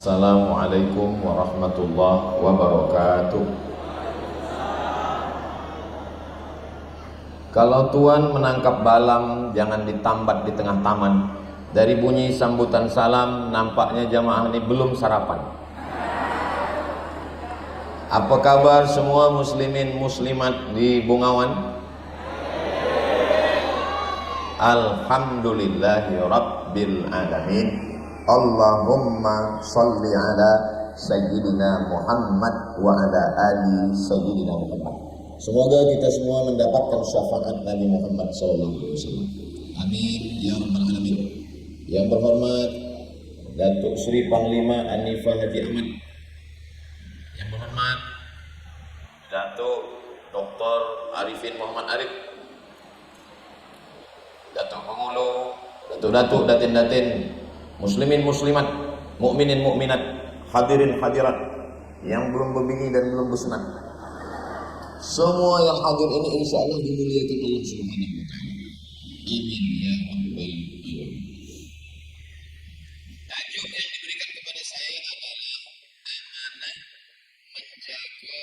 Assalamualaikum warahmatullahi wabarakatuh. Kalau Tuan menangkap balam, jangan ditambat di tengah taman. Dari bunyi sambutan salam, nampaknya jamaah ini belum sarapan. Apa kabar semua muslimin muslimat di Bungawan? Alhamdulillahi rabbil alamin. Allahumma salli ala Sayyidina Muhammad wa ala ali Sayyidina Muhammad. Semoga kita semua mendapatkan syafaat Nabi Muhammad SAW. Amin ya rabbal alamin. Yang berhormat Datuk Sri Panglima Anifah Haji Ahmad. Yang berhormat Datuk Dr. Arifin Muhammad Arif. Datuk Penghulu, Datuk-datuk, datin-datin, muslimin muslimat, mukminin mukminat, hadirin hadirat yang belum berbini dan belum bersunat. Semua yang hadir ini insyaallah dimuliakan Allah Subhanahu wa taala. Amin ya rabbal alamin. Tajuk yang diberikan kepada saya adalah amanah menjaga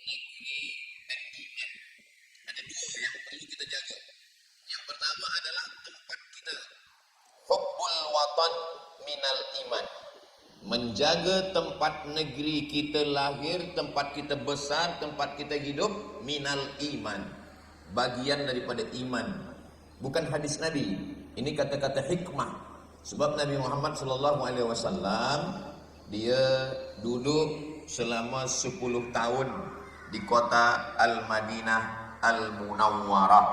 negeri dan iman. Ada dua yang perlu kita jaga. Yang pertama adalah tempat kita. Hubbul watan minal iman. Menjaga tempat negeri kita lahir, tempat kita besar, tempat kita hidup, minal iman. Bagian daripada iman. Bukan hadis Nabi. Ini kata-kata hikmah. Sebab Nabi Muhammad SAW dia duduk selama 10 tahun di kota Al-Madinah Al-Munawwarah.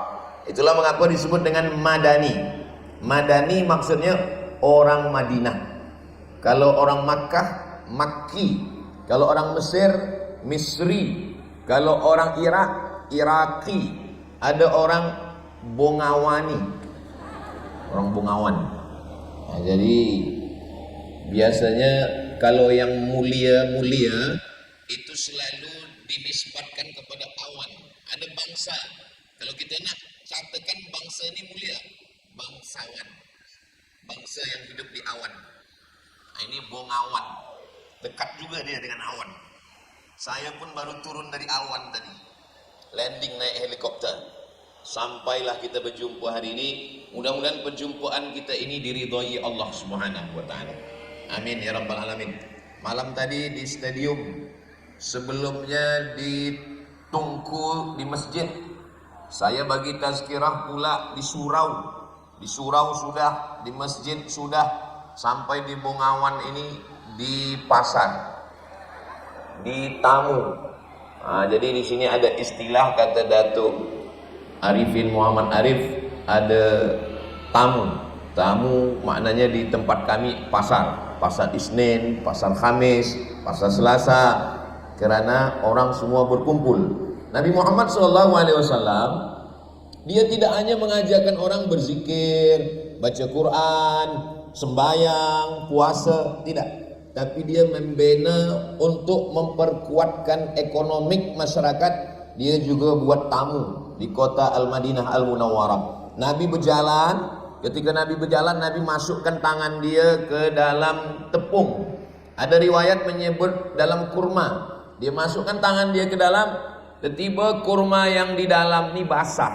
Itulah mengapa disebut dengan Madani. Madani maksudnya orang Madinah. Kalau orang Makkah, Makki. Kalau orang Mesir, Misri. Kalau orang Irak, Iraki. Ada orang Bongawani, orang Bongawan. Nah, jadi biasanya kalau yang mulia-mulia itu selalu dinisbatkan kepada awan. Ada bangsa. Kalau kita nak katakan bangsa ini mulia, bangsawan, bangsa yang hidup di awan. Nah, ini Bongawan, dekat juga dia dengan awan. Saya pun baru turun dari awan tadi, landing naik helikopter. Sampailah kita berjumpa hari ini. Mudah-mudahan perjumpaan kita ini diridhai Allah Subhanahu wa taala. Amin ya rabbal alamin. Malam tadi di stadium, sebelumnya di Tungku di masjid. Saya bagi tazkirah pula di surau. Di surau sudah, di masjid sudah, sampai di Bongawan ini di pasar, di tamu. Nah, jadi di sini ada istilah kata Datuk Arifin Muhammad Arif, ada tamu. Tamu maknanya di tempat kami pasar. Pasar Isnin, pasar Khamis, pasar Selasa. Kerana orang semua berkumpul. Nabi Muhammad SAW dia tidak hanya mengajarkan orang berzikir, baca Quran, sembahyang, puasa, tidak. Tapi dia membina untuk memperkuatkan ekonomi masyarakat. Dia juga buat tamu di kota Al-Madinah Al-Munawwarah. Nabi berjalan, ketika Nabi berjalan, Nabi masukkan tangan dia ke dalam tepung. Ada riwayat menyebut dalam kurma. Dia masukkan tangan dia ke dalam, tiba-tiba kurma yang di dalam ni basah,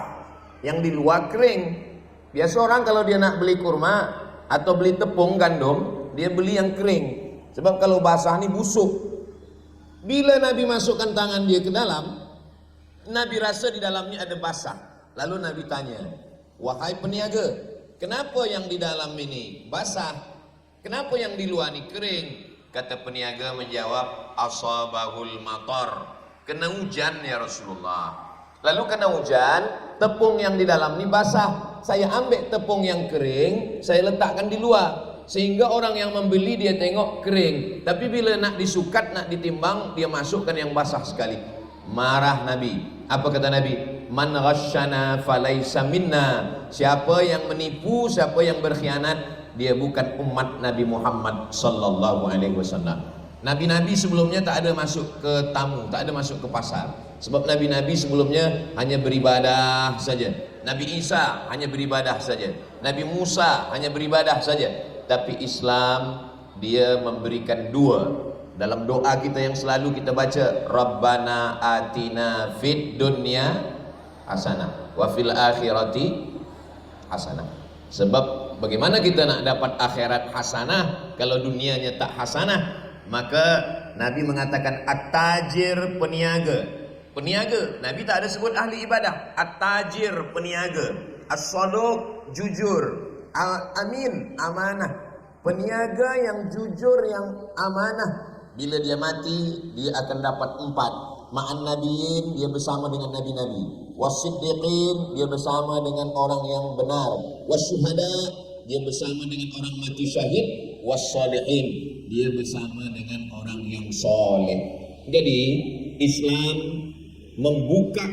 yang di luar kering. Biasa orang kalau dia nak beli kurma atau beli tepung gandum, dia beli yang kering. Sebab kalau basah ni busuk. Bila Nabi masukkan tangan dia ke dalam, Nabi rasa di dalamnya ada basah. Lalu Nabi tanya, wahai peniaga, kenapa yang di dalam ini basah? Kenapa yang di luar ni kering? Kata peniaga menjawab, asabahul matar. Kena hujan ya Rasulullah. Lalu kena hujan, tepung yang di dalam ni basah. Saya ambil tepung yang kering, saya letakkan di luar. Sehingga orang yang membeli dia tengok kering. Tapi bila nak disukat, nak ditimbang, dia masukkan yang basah sekali. Marah Nabi. Apa kata Nabi? Man ghasyana falaysa minna. Siapa yang menipu, siapa yang berkhianat, dia bukan umat Nabi Muhammad sallallahu alaihi wasallam. Nabi-nabi sebelumnya tak ada masuk ke tamu, tak ada masuk ke pasar. Sebab nabi-nabi sebelumnya hanya beribadah saja. Nabi Isa hanya beribadah saja. Nabi Musa hanya beribadah saja. Tapi Islam dia memberikan dua. Dalam doa kita yang selalu kita baca, Rabbana atina fid dunya hasanah wa fil akhirati hasanah. Sebab bagaimana kita nak dapat akhirat hasanah kalau dunianya tak hasanah? Maka Nabi mengatakan at-tajir peniaga. Peniaga, Nabi tak ada sebut ahli ibadah. At-tajir peniaga, as-saduq jujur, amin amanah. Peniaga yang jujur, yang amanah, bila dia mati dia akan dapat 4. Ma'an nabiyyin, dia bersama dengan nabi-nabi. Wasiddiqin, dia bersama dengan orang yang benar. Wasyuhada, dia bersama dengan orang mati syahid. Wassalihin, dia bersama dengan orang yang soleh. Jadi Islam membuka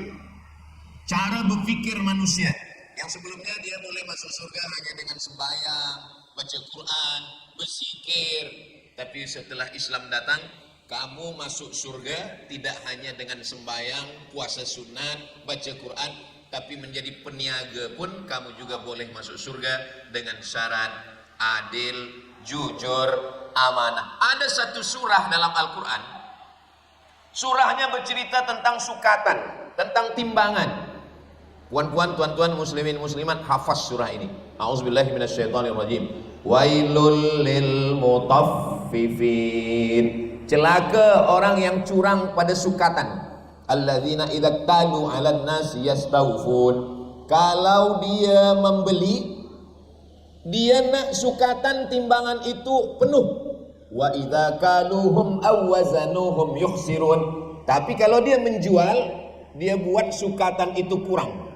cara berfikir manusia yang sebelumnya dia boleh masuk surga hanya dengan sembahyang, baca Quran, berzikir. Tapi setelah Islam datang, kamu masuk surga tidak hanya dengan sembahyang, puasa sunat, baca Quran, tapi menjadi peniaga pun kamu juga boleh masuk surga dengan syarat adil, jujur, amanah. Ada satu surah dalam Al-Quran, surahnya bercerita tentang sukatan, tentang timbangan. Puan-puan, tuan-tuan, muslimin, muslimat, hafaz surah ini. A'udzubillahi minasyaitonirrajim. Wailul lil mutaffifin. Celaka orang yang curang pada sukatan. Alladzina idza talu 'alan nas yastawfun. Kalau dia membeli, dia nak sukatan timbangan itu penuh. Wa idza kaluhum aw wazanuhum yukhsirun. Tapi kalau dia menjual, dia buat sukatan itu kurang.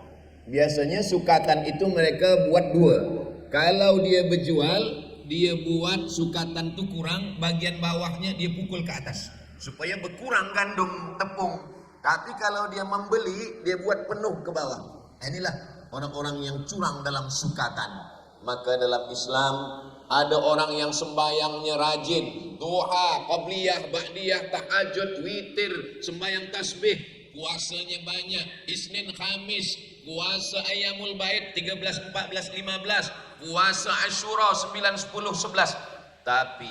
Biasanya sukatan itu mereka buat 2. Kalau dia berjual, dia buat sukatan itu kurang, bagian bawahnya dia pukul ke atas supaya berkurang gandum tepung. Tapi kalau dia membeli, dia buat penuh ke bawah. Inilah orang-orang yang curang dalam sukatan. Maka dalam Islam ada orang yang sembayangnya rajin, duha, qabliyah, ba'diyah, tahajud, witir, sembayang tasbih, puasanya banyak, Isnin, Khamis, puasa Ayyamul Bait 13, 14, 15, puasa Asyura 9, 10, 11. Tapi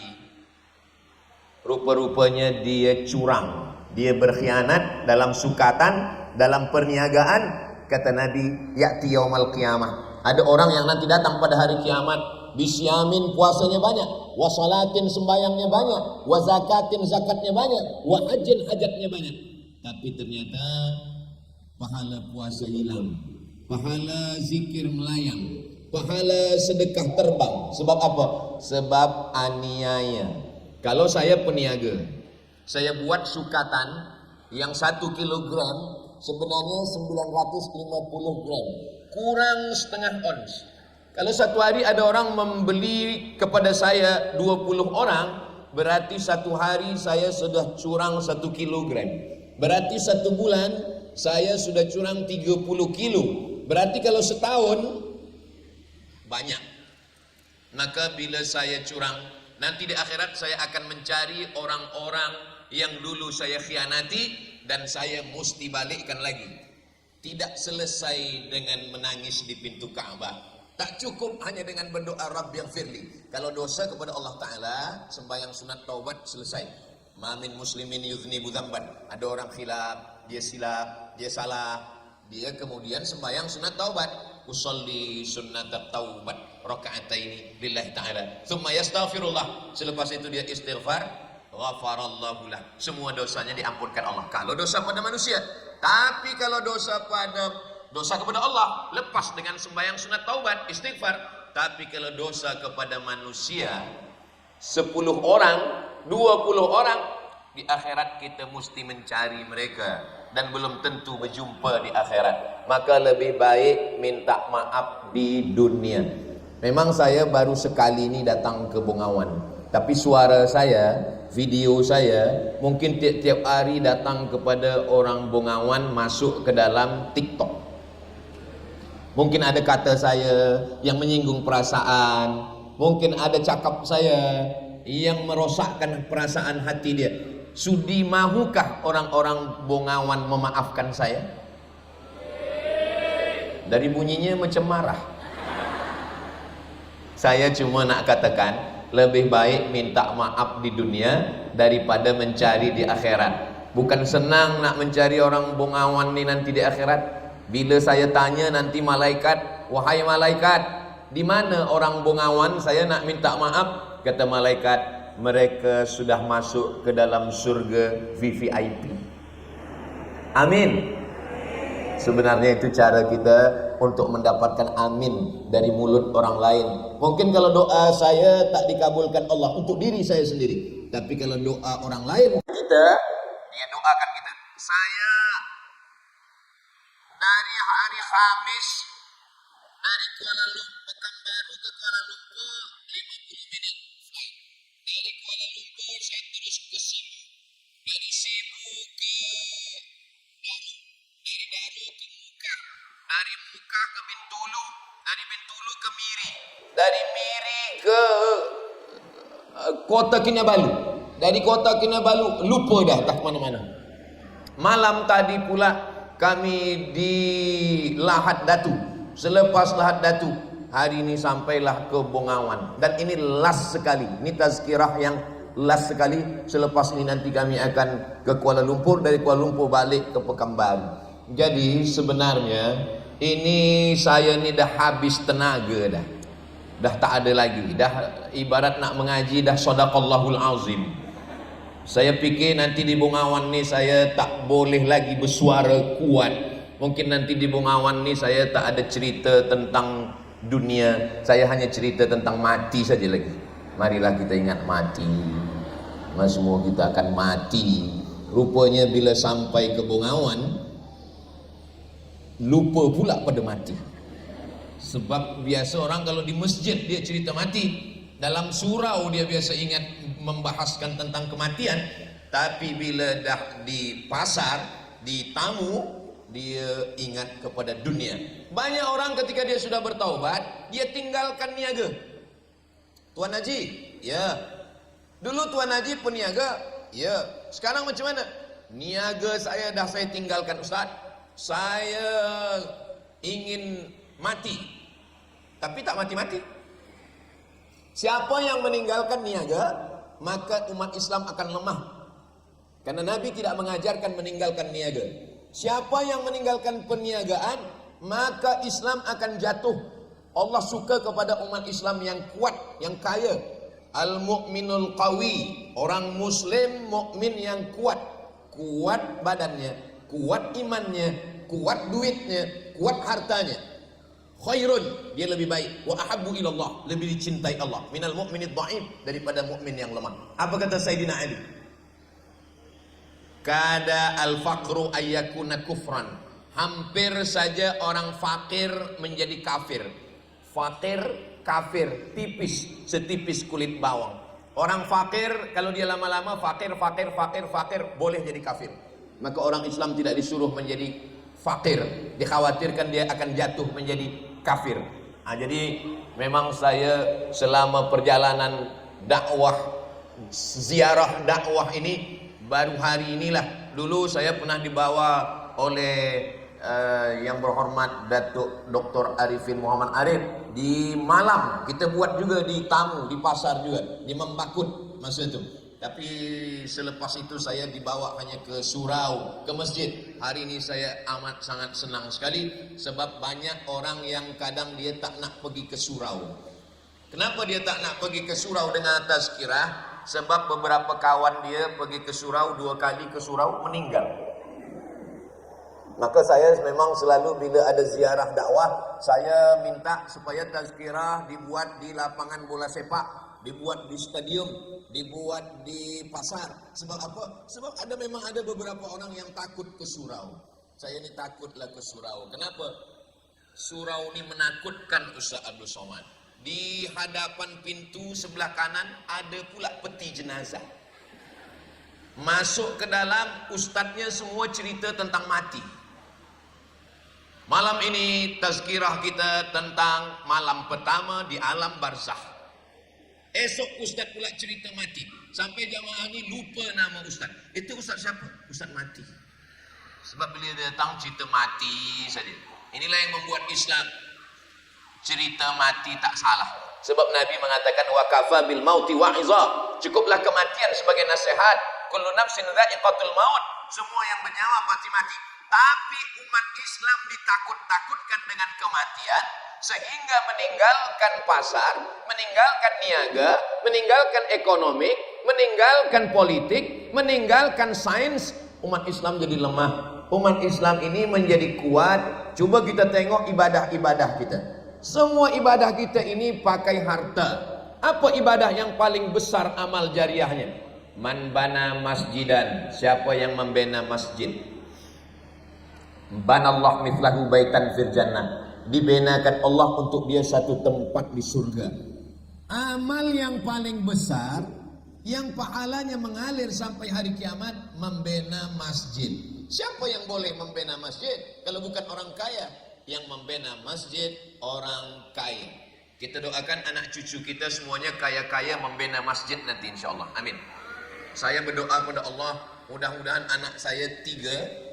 rupa-rupanya dia curang, dia berkhianat dalam sukatan, dalam perniagaan. Kata Nabi, ya'ti yaumal qiyamah, ada orang yang nanti datang pada hari kiamat, bisyamin, puasanya banyak, wasalatin, sembayangnya banyak, wazakatin, zakatnya banyak, wahajin, hajatnya banyak. Tapi ternyata pahala puasa hilang, pahala zikir melayang, pahala sedekah terbang. Sebab apa? Sebab aniaya. Kalau saya peniaga, saya buat sukatan yang 1 kilogram sebenarnya 950 gram, kurang setengah ons. Kalau satu hari ada orang membeli kepada saya 20 orang, berarti satu hari saya sudah curang 1 kilogram. Berarti 1 bulan saya sudah curang 30 kilo. Berarti kalau setahun banyak. Maka bila saya curang, nanti di akhirat saya akan mencari orang-orang yang dulu saya khianati dan saya mesti balikkan lagi. Tidak selesai dengan menangis di pintu Ka'bah. Tak cukup hanya dengan berdoa Rabbighfirli. Kalau dosa kepada Allah Ta'ala, sembahyang sunat taubat selesai. Mamin muslimin yudhnibu dzamban. Ada orang khilaf, dia silap, dia salah, dia kemudian sembahyang sunat taubat. Usolli sunnat taubat raka'ataini lillahi ta'ala. Tsumma yastaghfirullah. Selepas itu dia istighfar, ghafarallahu lah. Semua dosanya diampunkan Allah. Kalau dosa pada manusia. Tapi kalau dosa kepada Allah, lepas dengan sembahyang sunat taubat, istighfar. Tapi kalau dosa kepada manusia, 10 orang, 20 orang, di akhirat kita mesti mencari mereka dan belum tentu berjumpa di akhirat. Maka lebih baik minta maaf di dunia. Memang saya baru sekali ini datang ke Bengawan, tapi suara saya, video saya mungkin tiap-tiap hari datang kepada orang Bengawan, masuk ke dalam TikTok. Mungkin ada kata saya yang menyinggung perasaan, mungkin ada cakap saya yang merosakkan perasaan hati dia. Sudi mahukah orang-orang Bengawan memaafkan saya? Dari bunyinya macam marah. Saya cuma nak katakan, Lebih baik minta maaf di dunia daripada mencari di akhirat. Bukan senang nak mencari orang bungawan ni nanti di akhirat. Bila saya tanya nanti malaikat, wahai malaikat, di mana orang bungawan? Saya nak minta maaf. Kata malaikat, mereka sudah masuk ke dalam surga VVIP. Amin. Sebenarnya itu cara kita untuk mendapatkan amin dari mulut orang lain. Mungkin kalau doa saya tak dikabulkan Allah untuk diri saya sendiri, tapi kalau doa orang lain kita, dia doakan kita. Saya dari hari Kamis dari Kuala Lumpur, Pekanbaru ke Kuala Lumpur 50 minit. Dari Kuala Lumpur saya terus ke Sibu. Dari Sibu ke Daru. Dari Daru ke Muka. Dari Muka ke Bintulu. Dari Bintulu ke Miri. Dari Miri ke Kota Kinabalu. Dari Kota Kinabalu lupa dah tak mana-mana. Malam tadi pula kami di Lahad Datu. Selepas Lahad Datu, hari ini sampailah ke Bungawan. Dan ini last sekali. Ini tazkirah yang last sekali. Selepas ini nanti kami akan ke Kuala Lumpur. Dari Kuala Lumpur balik ke Pekanbaru. Jadi sebenarnya ini saya ni dah habis tenaga dah. Dah tak ada lagi. Dah ibarat nak mengaji dah sadaqallahul azim. Saya fikir nanti di Bungawan ni saya tak boleh lagi bersuara kuat. Mungkin nanti di Bungawan ni saya tak ada cerita tentang dunia. Saya hanya cerita tentang mati saja lagi. Marilah kita ingat mati. Semua kita akan mati. Rupanya bila sampai ke Bungawan, lupa pula pada mati. Sebab biasa orang kalau di masjid dia cerita mati. Dalam surau dia biasa ingat membahaskan tentang kematian, tapi bila dah di pasar, di tamu, dia ingat kepada dunia. Banyak orang ketika dia sudah bertaubat, dia tinggalkan niaga. Tuan Haji, ya. Dulu Tuan Haji peniaga, ya. Sekarang macam mana? Niaga saya dah saya tinggalkan Ustaz. Saya ingin mati, tapi tak mati-mati. Siapa yang meninggalkan niaga, maka umat Islam akan lemah. Karena Nabi tidak mengajarkan meninggalkan niaga. Siapa yang meninggalkan perniagaan, maka Islam akan jatuh. Allah suka kepada umat Islam yang kuat, yang kaya. Al-mu'minul qawi, orang muslim mukmin yang kuat. Kuat badannya, kuat imannya, kuat duitnya, kuat hartanya. Khairun, dia lebih baik. Wa ahabbu ilallah, lebih dicintai Allah. Minal mu'minid dha'if, daripada mukmin yang lemah. Apa kata Sayyidina Ali? Kada al-faqru ayyakuna kufran. Hampir saja orang fakir menjadi kafir. Fakir, kafir, tipis, setipis kulit bawang. Orang fakir, kalau dia lama-lama fakir, boleh jadi kafir. Maka orang Islam tidak disuruh menjadi fakir. Dikhawatirkan dia akan jatuh menjadi kafir. Jadi memang saya selama perjalanan dakwah, ziarah dakwah ini baru hari inilah. Dulu saya pernah dibawa oleh yang berhormat Datuk Dr. Arifin Muhammad Arif di Malam. Kita buat juga di Tamu, di pasar juga, di Membakut masa itu. Tapi selepas itu saya dibawa hanya ke surau, ke masjid. Hari ini saya amat sangat senang sekali. Sebab banyak orang yang kadang dia tak nak pergi ke surau. Kenapa dia tak nak pergi ke surau dengan tazkirah? Sebab beberapa kawan dia pergi ke surau, 2 kali ke surau meninggal. Maka saya memang selalu bila ada ziarah dakwah, saya minta supaya tazkirah dibuat di lapangan bola sepak, dibuat di stadium, dibuat di pasar. Sebab apa? Sebab memang ada beberapa orang yang takut ke surau. Saya ni takutlah ke surau. Kenapa? Surau ni menakutkan Ustaz Abdul Somad. Di hadapan pintu sebelah kanan ada pula peti jenazah. Masuk ke dalam, ustaznya semua cerita tentang mati. Malam ini tazkirah kita tentang malam pertama di alam barzakh. Esok ustaz pula cerita mati. Sampai jamaah ni lupa nama ustaz. Itu ustaz siapa? Ustaz mati. Sebab bila dia datang cerita mati saja. Inilah yang membuat Islam cerita mati tak salah. Sebab Nabi mengatakan wa kafa bil mauti wa'iza. Cukuplah kematian sebagai nasihat. Kullu nafsin dha'iqatul maut. Semua yang bernyawa pasti mati. Tapi umat Islam ditakut-takutkan dengan kematian sehingga meninggalkan pasar, meninggalkan niaga, meninggalkan ekonomi, meninggalkan politik, meninggalkan sains. Umat Islam jadi lemah. Umat Islam ini menjadi kuat. Coba kita tengok ibadah-ibadah kita. Semua ibadah kita ini pakai harta. Apa ibadah yang paling besar amal jariahnya? Man bana masjidan. Siapa yang membina masjid? Banallah mithlahu baitan fil jannah. Dibenakan Allah untuk dia satu tempat di surga. Amal yang paling besar, yang pahalanya mengalir sampai hari kiamat, membina masjid. Siapa yang boleh membina masjid kalau bukan orang kaya? Yang membina masjid orang kaya. Kita doakan anak cucu kita semuanya kaya-kaya membina masjid nanti insyaallah. Amin. Saya berdoa kepada Allah, mudah-mudahan anak saya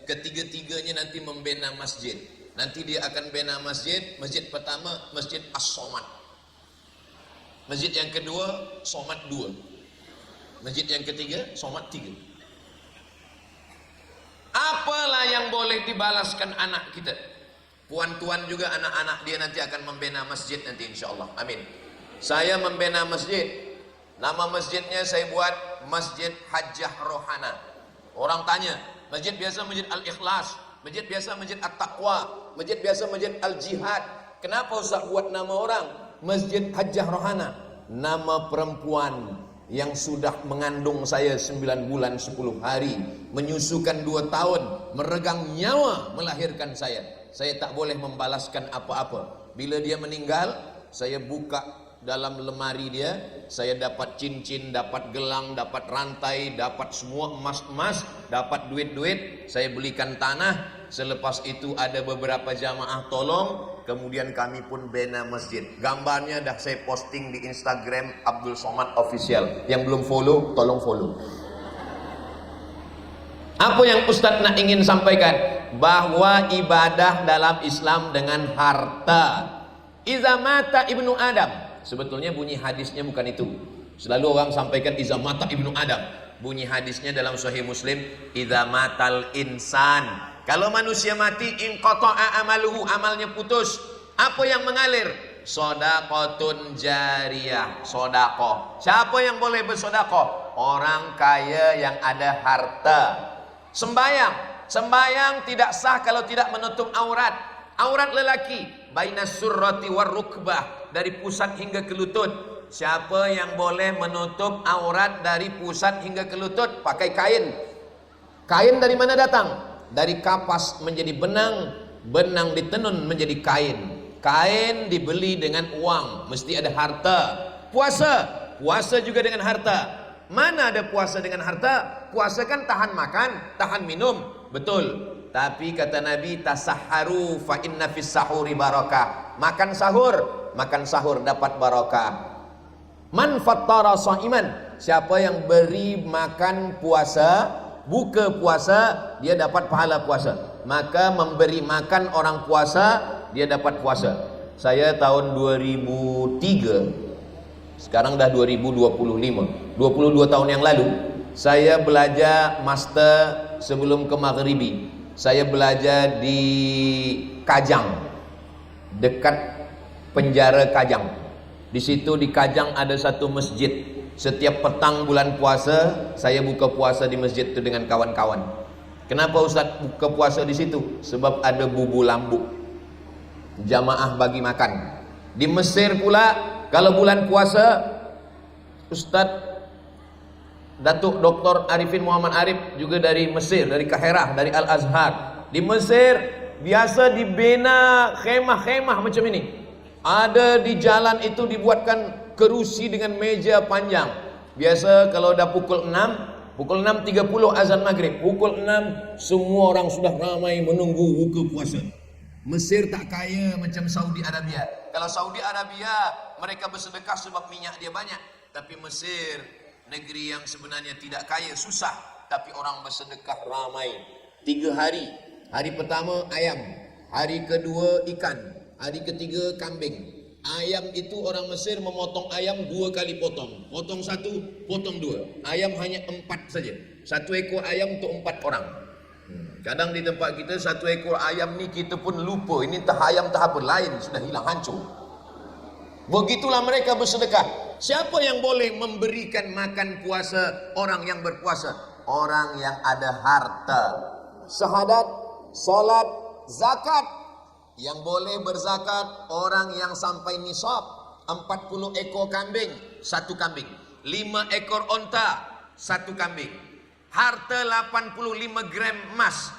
ketiga-tiganya nanti membina masjid. Nanti dia akan bina masjid. Masjid pertama Masjid As-Somad. Masjid yang kedua Somad 2. Masjid yang ketiga Somad 3. Apalah yang boleh dibalaskan anak kita. Puan-tuan juga anak-anak dia nanti akan membina masjid nanti insyaallah. Amin. Saya membina masjid. Nama masjidnya saya buat Masjid Hajjah Rohana. Orang tanya, masjid biasa Masjid Al-Ikhlas, masjid biasa Masjid At-Taqwa, masjid biasa Masjid Al-Jihad. Kenapa Ustaz buat nama orang Masjid Hajjah Rohana? Nama perempuan yang sudah mengandung saya 9 bulan 10 hari, menyusukan 2 tahun, meregang nyawa melahirkan saya. Saya tak boleh membalaskan apa-apa. Bila dia meninggal, saya buka dalam lemari dia, saya dapat cincin, dapat gelang, dapat rantai, dapat semua emas-emas, dapat duit-duit, saya belikan tanah. Selepas itu ada beberapa jamaah tolong, kemudian kami pun bina masjid. Gambarnya dah saya posting di Instagram Abdul Somad Official. Yang belum follow, tolong follow. Apa yang Ustadz nak ingin sampaikan? Bahwa ibadah dalam Islam dengan harta. Iza mata ibnu Adam. Sebetulnya bunyi hadisnya bukan itu. Selalu orang sampaikan iza mata ibnu Adam. Bunyi hadisnya dalam Sahih Muslim, iza matal insan. Kalau manusia mati, inqata'a amaluhu, amalnya putus. Apa yang mengalir? Shadaqatun jariyah, sedekah. Siapa yang boleh bersedekah? Orang kaya yang ada harta. Sembayang tidak sah kalau tidak menutup aurat. Aurat lelaki bainas surrati war rukbah, dari pusat hingga ke lutut. Siapa yang boleh menutup aurat dari pusat hingga ke lutut? Pakai kain. Kain dari mana datang? Dari kapas menjadi benang, benang ditenun menjadi kain. Kain dibeli dengan uang, mesti ada harta. Puasa juga dengan harta. Mana ada puasa dengan harta? Puasa kan tahan makan, tahan minum. Betul. Tapi kata Nabi, tasahharu fa inna fis sahuri barakah. Makan sahur dapat barakah. Man fattara shaiman, siapa yang beri makan puasa, buka puasa, dia dapat pahala puasa. Maka memberi makan orang puasa, dia dapat puasa. Saya tahun 2003, sekarang dah 2025, 22 tahun yang lalu, saya belajar master sebelum ke Maghribi. Saya belajar di Kajang, dekat penjara Kajang. Di situ di Kajang ada satu masjid. Setiap petang bulan puasa, saya buka puasa di masjid itu dengan kawan-kawan. Kenapa Ustaz buka puasa di situ? Sebab ada bubu lambu. Jamaah bagi makan. Di Mesir pula, kalau bulan puasa, Ustaz Datuk Dr. Arifin Muhammad Arif juga dari Mesir, dari Kaherah, dari Al-Azhar. Di Mesir biasa dibina khemah-khemah macam ini. Ada di jalan itu dibuatkan kerusi dengan meja panjang. Biasa kalau dah pukul 6:30 azan maghrib. Pukul 6 semua orang sudah ramai menunggu buka puasa. Mesir tak kaya macam Saudi Arabia. Kalau Saudi Arabia mereka bersedekah sebab minyak dia banyak. Tapi Mesir, negeri yang sebenarnya tidak kaya, susah, tapi orang bersedekah ramai. 3 hari. Hari pertama ayam, hari kedua ikan, hari ketiga kambing, Ayam itu orang Mesir memotong ayam 2 kali potong. Potong 1, potong 2. Ayam hanya 4 saja. 1 ekor ayam untuk 4 orang. Kadang di tempat kita 1 ekor ayam ni kita pun lupa. Ini entah ayam entah apa lain, sudah hilang hancur. Begitulah mereka bersedekah. Siapa yang boleh memberikan makan puasa orang yang berpuasa? Orang yang ada harta. Syahadat, salat, zakat. Yang boleh berzakat orang yang sampai nisab. 40 ekor kambing, 1 kambing. 5 ekor onta, 1 kambing. Harta 85 gram emas.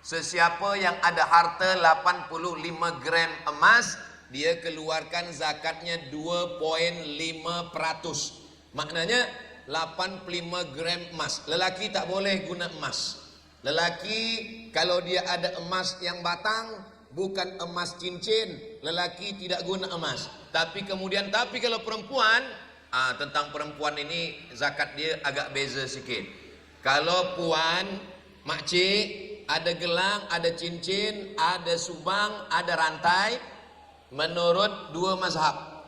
Sesiapa yang ada harta 85 gram emas, dia keluarkan zakatnya 2,5%. Maknanya 85 gram emas. Lelaki tak boleh guna emas. Lelaki kalau dia ada emas yang batang, bukan emas cincin, lelaki tidak guna emas. Tapi kalau perempuan, tentang perempuan ini zakat dia agak beza sikit. Kalau puan, makcik, ada gelang, ada cincin, ada subang, ada rantai, menurut 2 mazhab.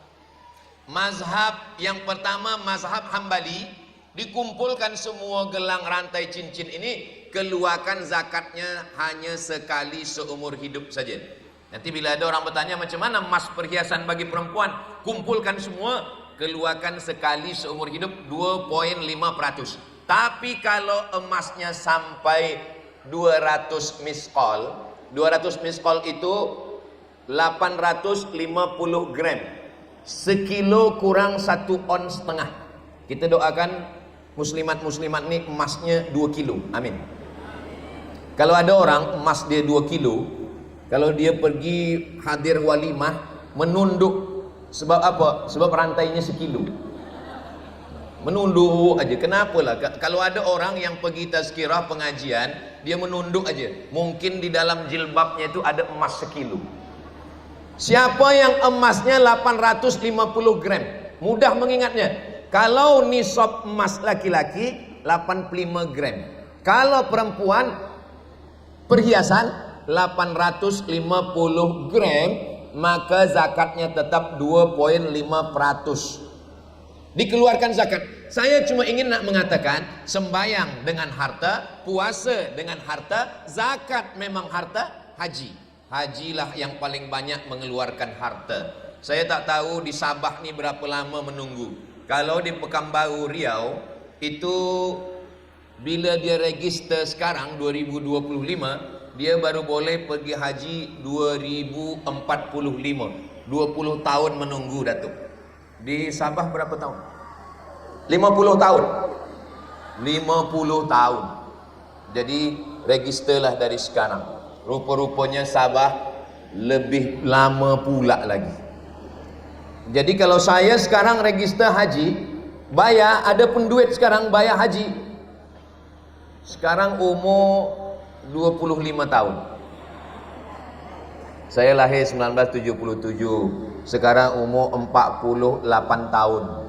Mazhab yang pertama, mazhab Hambali, dikumpulkan semua gelang, rantai, cincin ini, keluarkan zakatnya hanya sekali seumur hidup saja. Nanti bila ada orang bertanya macam mana emas perhiasan bagi perempuan, kumpulkan semua, keluarkan sekali seumur hidup 2,5%. Tapi kalau emasnya sampai 200 miskol, 200 miskol itu 850 gram, sekilo kurang 1,5 ons. Kita doakan muslimat-muslimat ni emasnya 2 kilo, amin. Kalau ada orang emas dia 2 kilo, kalau dia pergi hadir walimah, menunduk. Sebab apa? Sebab rantainya sekilo. Menunduk aja. Kenapalah? Kalau ada orang yang pergi tazkirah pengajian, dia menunduk aja. Mungkin di dalam jilbabnya itu ada emas sekilo. Siapa yang emasnya 850 gram? Mudah mengingatnya. Kalau nisab emas laki-laki 85 gram. Kalau perempuan perhiasan 850 gram, maka zakatnya tetap 2,5%. Dikeluarkan zakat. Saya cuma ingin nak mengatakan, sembayang dengan harta, puasa dengan harta, zakat memang harta, haji. Hajilah yang paling banyak mengeluarkan harta. Saya tak tahu di Sabah ni berapa lama menunggu. Kalau di Pekanbaru Riau itu bila dia register sekarang 2025, dia baru boleh pergi haji 2045. 20 tahun menunggu, Datuk. Di Sabah berapa tahun? 50 tahun. 50 tahun. Jadi registerlah dari sekarang. Rupa-rupanya Sabah lebih lama pula lagi. Jadi kalau saya sekarang register haji, bayar, ada pun duit sekarang bayar haji. Sekarang umur 25 tahun. Saya lahir 1977. Sekarang umur 48 tahun.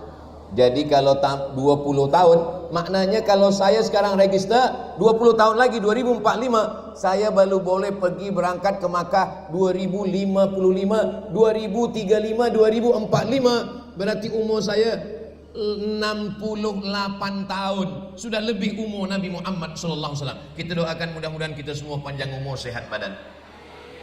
Jadi kalau 20 tahun, maknanya kalau saya sekarang register 20 tahun lagi 2045, saya baru boleh pergi berangkat ke Makkah 2055, 2035, 2045. Berarti umur saya 68 tahun. Sudah lebih umur Nabi Muhammad SAW. Kita doakan mudah-mudahan kita semua panjang umur, sehat badan,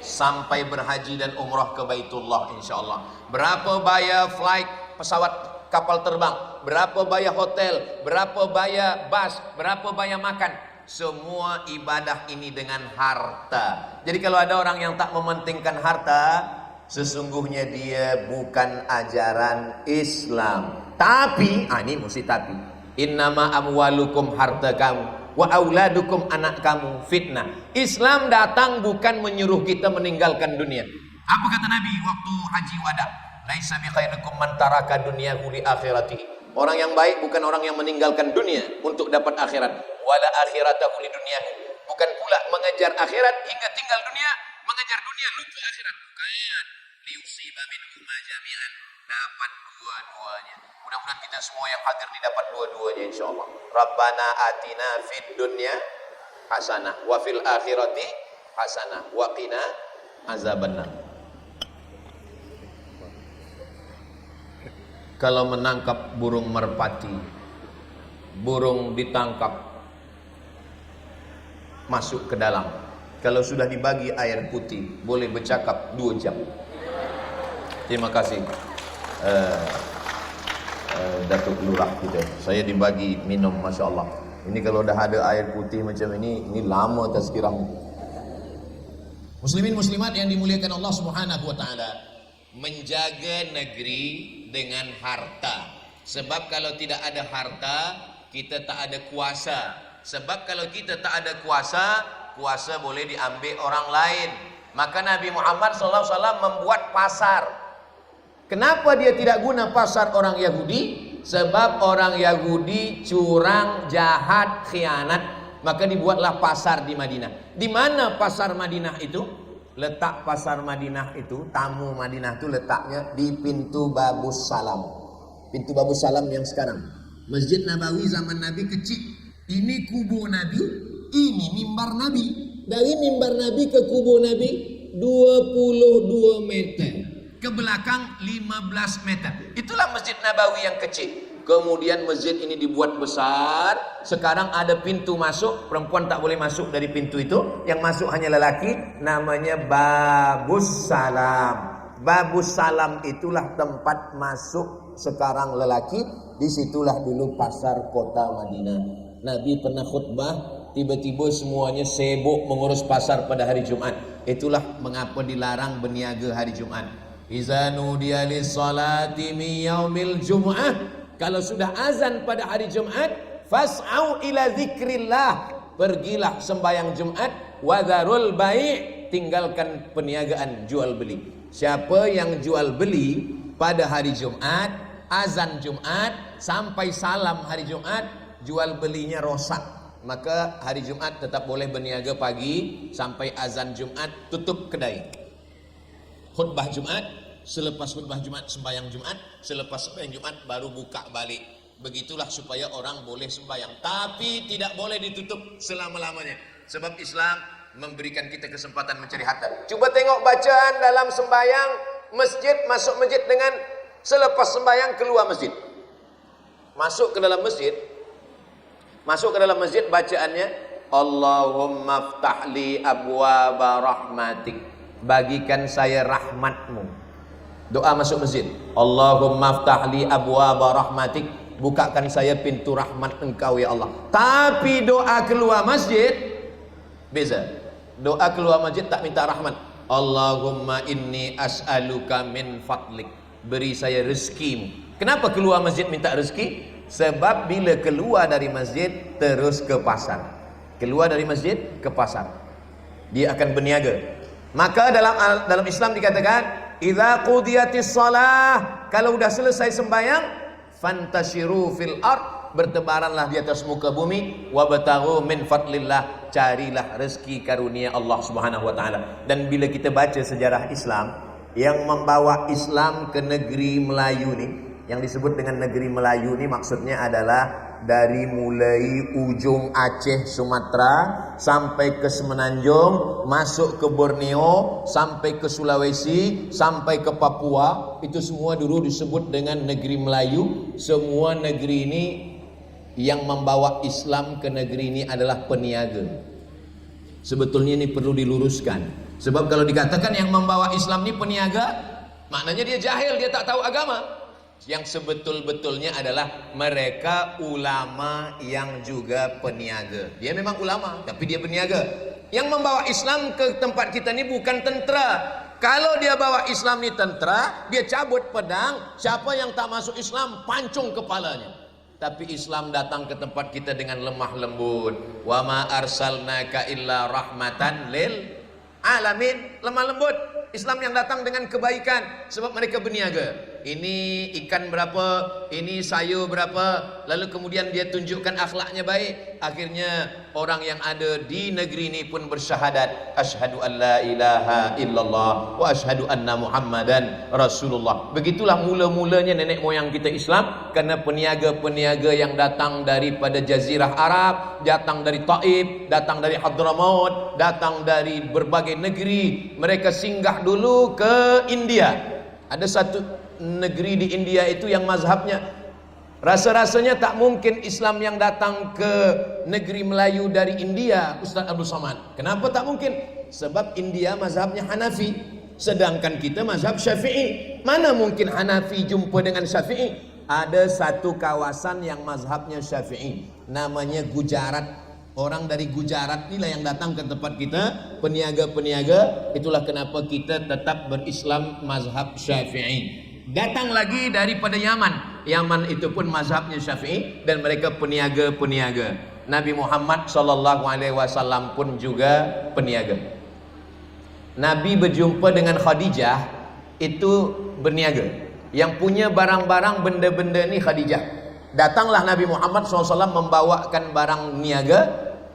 sampai berhaji dan umrah ke Baitullah insyaAllah. Berapa bayar flight pesawat kapal terbang, berapa bayar hotel, berapa bayar bas, berapa bayar makan, semua ibadah ini dengan harta. Jadi kalau ada orang yang tak mementingkan harta, sesungguhnya dia bukan ajaran Islam. Tapi, ini mesti tapi, innama amwalukum, harta kamu, wa auladukum, anak kamu, fitnah. Islam datang bukan menyuruh kita meninggalkan dunia. Apa kata Nabi waktu haji wada? Laisa bi khairikum man taraka dunyahu li akhiratihi. Orang yang baik bukan orang yang meninggalkan dunia untuk dapat akhirat. Wala akhiratahu li dunyahu. Bukan pula mengejar akhirat hingga tinggal dunia, mengejar dunia lupa akhirat. Bukan. Liusiba minhuma jami'an. Dapat dua-duanya. Mudah-mudahan kita semua yang hadir ini dapat dua-duanya insyaallah. Rabbana atina fid dunya hasanah wa fil akhirati hasanah wa qina azabannar. kalau menangkap burung merpati, burung ditangkap masuk ke dalam. Kalau sudah dibagi air putih, boleh bercakap 2 jam. Terima kasih Datuk Lurah kita. Saya dibagi minum, Masya Allah. Ini kalau dah ada air putih macam ini lama tazkirah. Muslimin muslimat yang dimuliakan Allah Subhanahu wa taala, menjaga negeri dengan harta. Sebab kalau tidak ada harta, kita tak ada kuasa. Sebab kalau kita tak ada kuasa, kuasa boleh diambil orang lain. Maka Nabi Muhammad SAW membuat pasar. Kenapa dia tidak guna pasar orang Yahudi? Sebab orang Yahudi curang, jahat, khianat. Maka dibuatlah pasar di Madinah. Di mana pasar Madinah itu? Letak pasar Madinah itu, tamu Madinah itu letaknya di pintu Babus Salam. Pintu Babus Salam yang sekarang. Masjid Nabawi zaman Nabi kecil. Ini kubur Nabi, ini mimbar Nabi. Dari mimbar Nabi ke kubur Nabi 22 meter. Ke belakang 15 meter. Itulah Masjid Nabawi yang kecil. Kemudian masjid ini dibuat besar. Sekarang ada pintu masuk, perempuan tak boleh masuk dari pintu itu. Yang masuk hanya lelaki, namanya Babus Salam. Babus Salam itulah tempat masuk sekarang lelaki. Disitulah dulu pasar kota Madinah. Nabi pernah khutbah, tiba-tiba semuanya sibuk mengurus pasar pada hari Jumat. Itulah mengapa dilarang berniaga hari Jumat. Iza nudiya lis-salati min yaumil jum'ah. Kalau sudah azan pada hari Jumat, fas'au ila zikrillah. Pergilah sembahyang Jumat, wadharul bai', tinggalkan perniagaan jual beli. Siapa yang jual beli pada hari Jumat, azan Jumat sampai salam hari Jumat, jual belinya rosak, maka hari Jumat tetap boleh berniaga pagi sampai azan Jumat, tutup kedai. Khutbah Jumat, selepas khutbah Jumat sembahyang Jumat, selepas sembahyang Jumat baru buka balik. Begitulah supaya orang boleh sembahyang, tapi tidak boleh ditutup selama-lamanya. Sebab Islam memberikan kita kesempatan mencari harta. Coba tengok bacaan dalam sembahyang masjid, masuk masjid dengan selepas sembahyang keluar masjid. Masuk ke dalam masjid, bacaannya Allahumma ftahli abwaba rahmatik, bagikan saya rahmatmu. Doa masuk masjid, Allahumma ftahli abwaba rahmatik, bukakan saya pintu rahmat engkau ya Allah. Tapi doa keluar masjid beza. Doa keluar masjid tak minta rahmat. Allahumma inni as'aluka min fadlik, beri saya rezekimu. Kenapa keluar masjid minta rezeki? Sebab bila keluar dari masjid terus ke pasar. Keluar dari masjid ke pasar, dia akan berniaga. Maka dalam Islam dikatakan, idza qudiyatis shalah, kalau sudah selesai sembahyang, fantashiru fil ard, bertebaranlah di atas muka bumi, wabtaghu min fadlillah, carilah rezeki karunia Allah Subhanahu wa taala. Dan bila kita baca sejarah Islam, yang membawa Islam ke negeri Melayu ni, yang disebut dengan negeri Melayu ni maksudnya adalah dari mulai ujung Aceh, Sumatera sampai ke Semenanjung, masuk ke Borneo, sampai ke Sulawesi, sampai ke Papua. Itu semua dulu disebut dengan negeri Melayu. Semua negeri ini yang membawa Islam ke negeri ini adalah peniaga. Sebetulnya ini perlu diluruskan. Sebab kalau dikatakan yang membawa Islam ini peniaga, maknanya dia jahil, dia tak tahu agama. Yang sebetul-betulnya adalah mereka ulama yang juga peniaga. Dia memang ulama, tapi dia peniaga. Yang membawa Islam ke tempat kita ini bukan tentera. Kalau dia bawa Islam ini tentera, dia cabut pedang, siapa yang tak masuk Islam, pancung kepalanya. Tapi Islam datang ke tempat kita dengan lemah lembut. Wa ma arsalnaka illa rahmatan lil alamin. Lemah lembut. Islam yang datang dengan kebaikan, sebab mereka berniaga. Ini ikan berapa, ini sayur berapa, lalu kemudian dia tunjukkan akhlaknya baik. Akhirnya orang yang ada di negeri ini pun bersyahadat, asyhadu an la ilaha illallah wa asyhadu anna muhammadan rasulullah. Begitulah mula-mulanya nenek moyang kita Islam, karena peniaga-peniaga yang datang daripada Jazirah Arab, datang dari Taif, datang dari Hadramaut, datang dari berbagai negeri. Mereka singgah dulu ke India. Ada satu negeri di India itu yang mazhabnya, rasa-rasanya tak mungkin Islam yang datang ke negeri Melayu dari India, Ustaz Abdul Somad. Kenapa tak mungkin? Sebab India mazhabnya Hanafi, sedangkan kita mazhab Syafi'i. Mana mungkin Hanafi jumpa dengan Syafi'i? Ada satu kawasan yang mazhabnya Syafi'i, namanya Gujarat. Orang dari Gujarat inilah yang datang ke tempat kita, peniaga-peniaga. Itulah kenapa kita tetap berislam mazhab Syafi'i. Datang lagi daripada Yaman. Yaman itu pun mazhabnya Syafi'i dan mereka peniaga-peniaga. Nabi Muhammad SAW pun juga peniaga. Nabi berjumpa dengan Khadijah itu berniaga. Yang punya barang-barang benda-benda ni Khadijah. Datanglah Nabi Muhammad SAW membawakan barang niaga,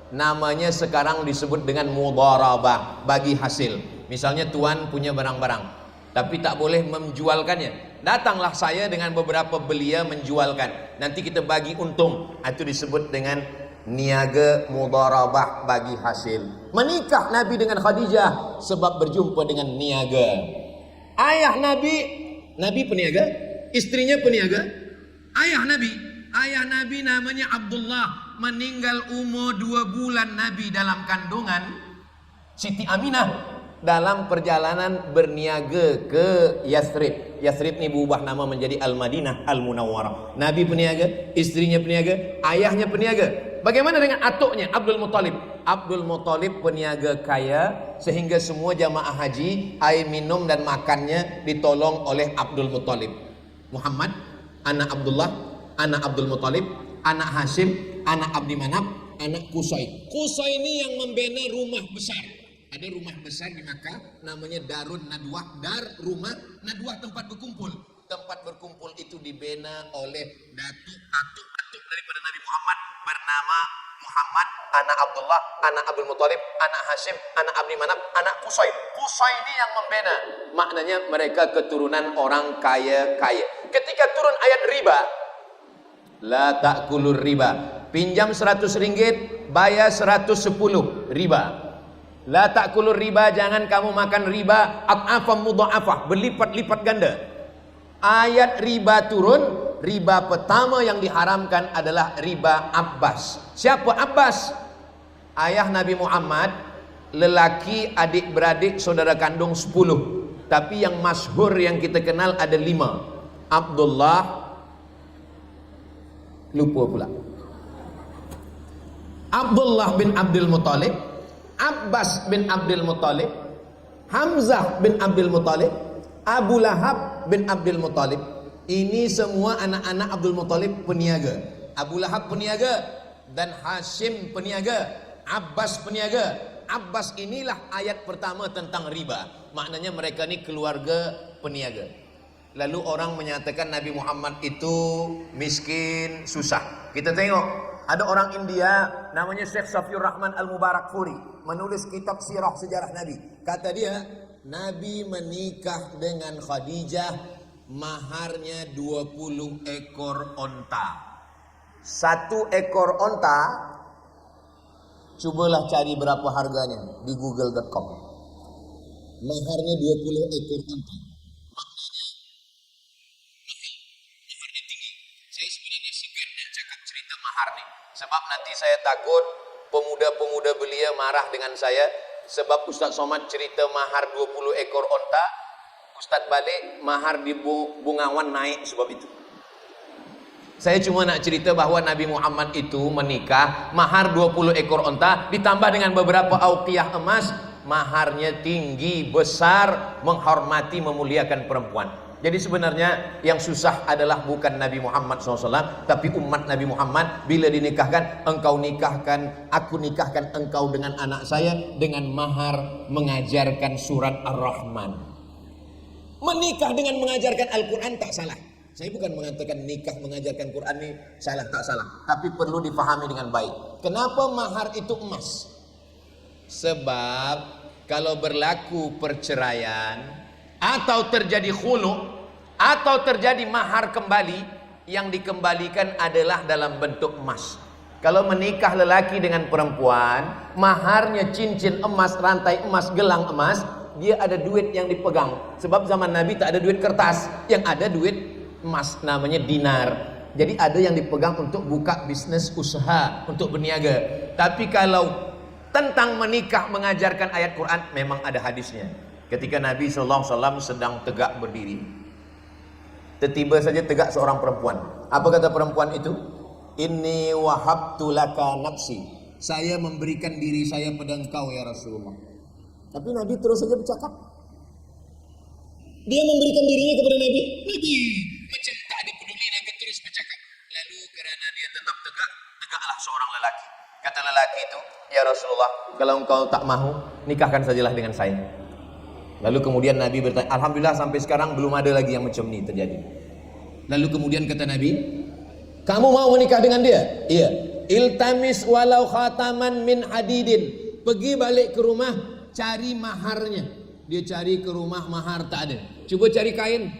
namanya sekarang disebut dengan mudharabah, bagi hasil. Misalnya tuan punya barang-barang, tapi tak boleh menjualkannya. Datanglah saya dengan beberapa belia menjualkan. Nanti kita bagi untung. Itu disebut dengan niaga mudharabah, bagi hasil. Menikah Nabi dengan Khadijah sebab berjumpa dengan niaga. Ayah Nabi peniaga, istrinya peniaga. Ayah Nabi namanya Abdullah, meninggal umur 2 bulan Nabi dalam kandungan Siti Aminah dalam perjalanan berniaga ke Yathrib. Yathrib ni berubah nama menjadi Al-Madinah Al-Munawwarah. Nabi peniaga, istrinya peniaga, ayahnya peniaga. Bagaimana dengan atuknya Abdul Muttalib? Abdul Muttalib peniaga kaya sehingga semua jamaah haji air minum dan makannya ditolong oleh Abdul Muttalib. Muhammad, anak Abdullah, anak Abdul Muttalib, anak Hashim, anak Abdi Manaf, anak Qusay. Qusay ini yang membina rumah besar. Ada rumah besar di Makkah namanya Darun Nadwah. Rumah Nadwah, tempat berkumpul. Tempat berkumpul itu dibina oleh atuk daripada Nabi Muhammad bernama Muhammad, anak Abdullah, anak Abdul Muttalib, anak Hashim, anak Abdi Manaf, anak Qusay. Qusay ini yang membina. Maknanya mereka keturunan orang kaya-kaya. Ketika turun ayat riba, la ta'kulur riba, pinjam 100 ringgit, bayar 110 riba. La ta'kulur riba, jangan kamu makan riba, at'afam mudha'afah, berlipat-lipat ganda. Ayat riba turun, riba pertama yang diharamkan adalah riba Abbas. Siapa Abbas? Ayah Nabi Muhammad, lelaki adik-beradik saudara kandung 10. Tapi yang masyhur yang kita kenal ada 5. Abdullah, lupa pula. Abdullah bin Abdul Muttalib, Abbas bin Abdul Muttalib, Hamzah bin Abdul Muttalib, Abu Lahab bin Abdul Muttalib. Ini semua anak-anak Abdul Muttalib peniaga. Abu Lahab peniaga dan Hashim peniaga, Abbas peniaga. Abbas inilah ayat pertama tentang riba. Maknanya mereka ni keluarga peniaga. Lalu orang menyatakan Nabi Muhammad itu miskin, susah. Kita tengok, ada orang India namanya Syekh Safiur Rahman Al-Mubarakfuri, menulis kitab sirah sejarah Nabi. Kata dia, Nabi menikah dengan Khadijah, maharnya 20 ekor onta. 1 ekor onta, cobalah cari berapa harganya di google.com. Maharnya 20 ekor onta. Maharnya tinggi. Saya sebenarnya segan cakap cerita mahar nih, sebab nanti saya takut pemuda-pemuda belia marah dengan saya. Sebab Ustaz Somad cerita mahar 20 ekor onta, Ustaz balik mahar di Bungawan naik sebab itu. Saya cuma nak cerita bahawa Nabi Muhammad itu menikah, mahar 20 ekor onta ditambah dengan beberapa auqiyah emas. Maharnya tinggi, besar, menghormati, memuliakan perempuan. Jadi sebenarnya yang susah adalah bukan Nabi Muhammad SAW, tapi umat Nabi Muhammad. Bila dinikahkan, engkau nikahkan, aku nikahkan engkau dengan anak saya dengan mahar mengajarkan surat Ar-Rahman. Menikah dengan mengajarkan Al-Quran tak salah. Saya bukan mengatakan nikah mengajarkan Quran ini salah, tak salah, tapi perlu dipahami dengan baik. Kenapa mahar itu emas? Sebab kalau berlaku perceraian atau terjadi khulu atau terjadi mahar kembali, yang dikembalikan adalah dalam bentuk emas. Kalau menikah lelaki dengan perempuan, maharnya cincin emas, rantai emas, gelang emas, dia ada duit yang dipegang. Sebab zaman Nabi tak ada duit kertas, yang ada duit emas, namanya dinar. Jadi ada yang dipegang untuk buka bisnis usaha, untuk berniaga. Tapi kalau tentang menikah mengajarkan ayat Quran, memang ada hadisnya. Ketika Nabi SAW sedang tegak berdiri, tiba-tiba saja tegak seorang perempuan. Apa kata perempuan itu? Inni wahabtu laka nafsi. Saya memberikan diri saya pada engkau ya Rasulullah. Tapi Nabi terus saja bercakap. Dia memberikan dirinya kepada Nabi. Nabi macam tak ada peduli, Nabi terus bercakap. Lalu kerana dia tetap tegak, tegaklah seorang lelaki. Kata lelaki itu, ya Rasulullah, kalau engkau tak mahu, nikahkan sajalah dengan saya. Lalu kemudian Nabi bertanya, alhamdulillah sampai sekarang belum ada lagi yang macam ni terjadi. Lalu kemudian kata Nabi, kamu mau menikah dengan dia? Iya. Iltamis walau khataman min hadidin. Pergi balik ke rumah, cari maharnya. Dia cari ke rumah, mahar tak ada. Cuba cari kain,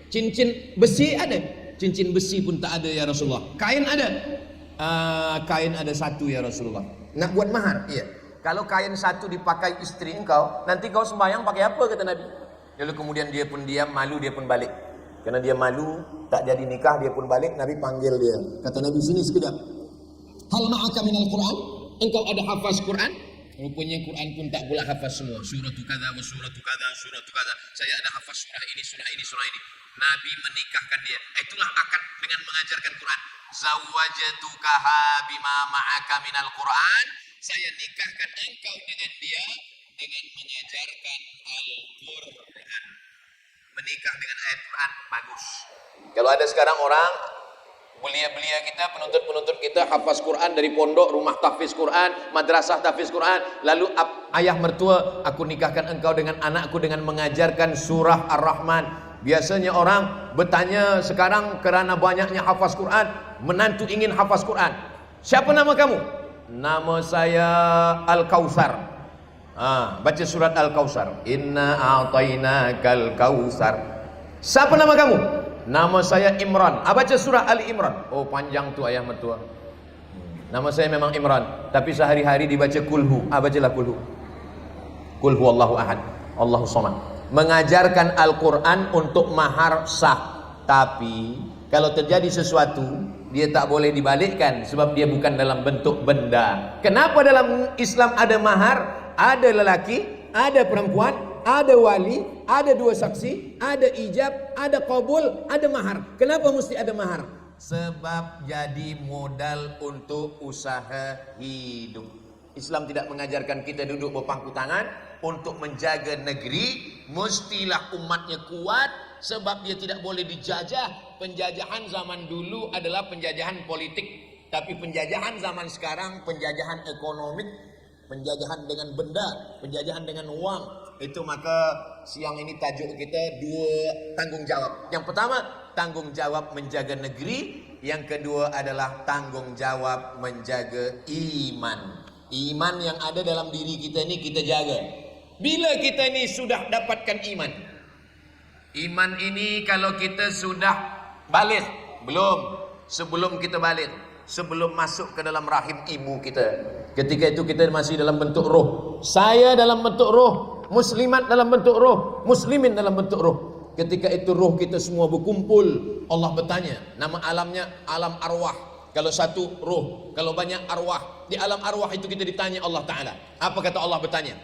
cincin besi ada, cincin besi pun tak ada ya Rasulullah. Kain ada, kain ada satu ya Rasulullah. Nak buat mahar? Iya. Kalau kain satu dipakai istri engkau, nanti kau sembahyang pakai apa, kata Nabi. Lalu kemudian dia pun diam, malu, dia pun balik. Karena dia malu, tak jadi nikah, dia pun balik. Nabi panggil dia. Kata Nabi, sini sekejap. Hal ma'aka minal Quran? Engkau ada hafaz Quran? Rupanya Quran pun tak pula hafaz semua. Suratu kada wa suratu kada, suratu kada. Saya ada hafaz surah ini, surah ini, surah ini. Nabi menikahkan dia. Itulah akad dengan mengajarkan Quran. Zawwajtukaha bima ma'aka minal Quran. Saya nikahkan engkau dengan dia dengan mengajarkan Al-Quran. Menikah dengan ayat Quran bagus. Kalau ada sekarang orang belia-belia kita, penuntut-penuntut kita hafaz Quran dari pondok, rumah tahfiz Quran, madrasah tahfiz Quran, lalu ayah mertua, aku nikahkan engkau dengan anakku dengan mengajarkan surah Ar-Rahman. Biasanya orang bertanya sekarang kerana banyaknya hafaz Quran, menantu ingin hafaz Quran. Siapa nama kamu? Nama saya Al-Kautsar. Baca surat Al-Kautsar. Inna a'tainakal kautsar. Siapa nama kamu? Nama saya Imran. Baca surah Ali Imran. Oh, panjang tu ayah mertua. Nama saya memang Imran, tapi sehari-hari dibaca kulhu. Bacalah kulhu. Kulhu Allahu ahad, Allahu samad. Mengajarkan Al-Quran untuk mahar sah. Tapi kalau terjadi sesuatu, dia tak boleh dibalikkan sebab dia bukan dalam bentuk benda. Kenapa dalam Islam ada mahar? Ada lelaki, ada perempuan, ada wali, ada dua saksi, ada ijab, ada qabul, ada mahar. Kenapa mesti ada mahar? Sebab jadi modal untuk usaha hidup. Islam tidak mengajarkan kita duduk berpangku tangan. Untuk menjaga negeri, mestilah umatnya kuat, sebab dia tidak boleh dijajah. Penjajahan zaman dulu adalah penjajahan politik, tapi penjajahan zaman sekarang penjajahan ekonomi, penjajahan dengan benda, penjajahan dengan uang. Itu maka siang ini tajuk kita dua tanggung jawab. Yang pertama, tanggung jawab menjaga negeri. Yang kedua adalah tanggung jawab menjaga iman. Iman yang ada dalam diri kita ini kita jaga. Bila kita ini sudah dapatkan iman, iman ini kalau kita sudah balik, belum, sebelum kita balik, sebelum masuk ke dalam rahim ibu kita, ketika itu kita masih dalam bentuk roh. Saya dalam bentuk roh, muslimat dalam bentuk roh, muslimin dalam bentuk roh. Ketika itu roh kita semua berkumpul, Allah bertanya, nama alamnya alam arwah. Kalau satu roh, kalau banyak arwah, di alam arwah itu kita ditanya Allah Ta'ala. Apa kata Allah bertanya?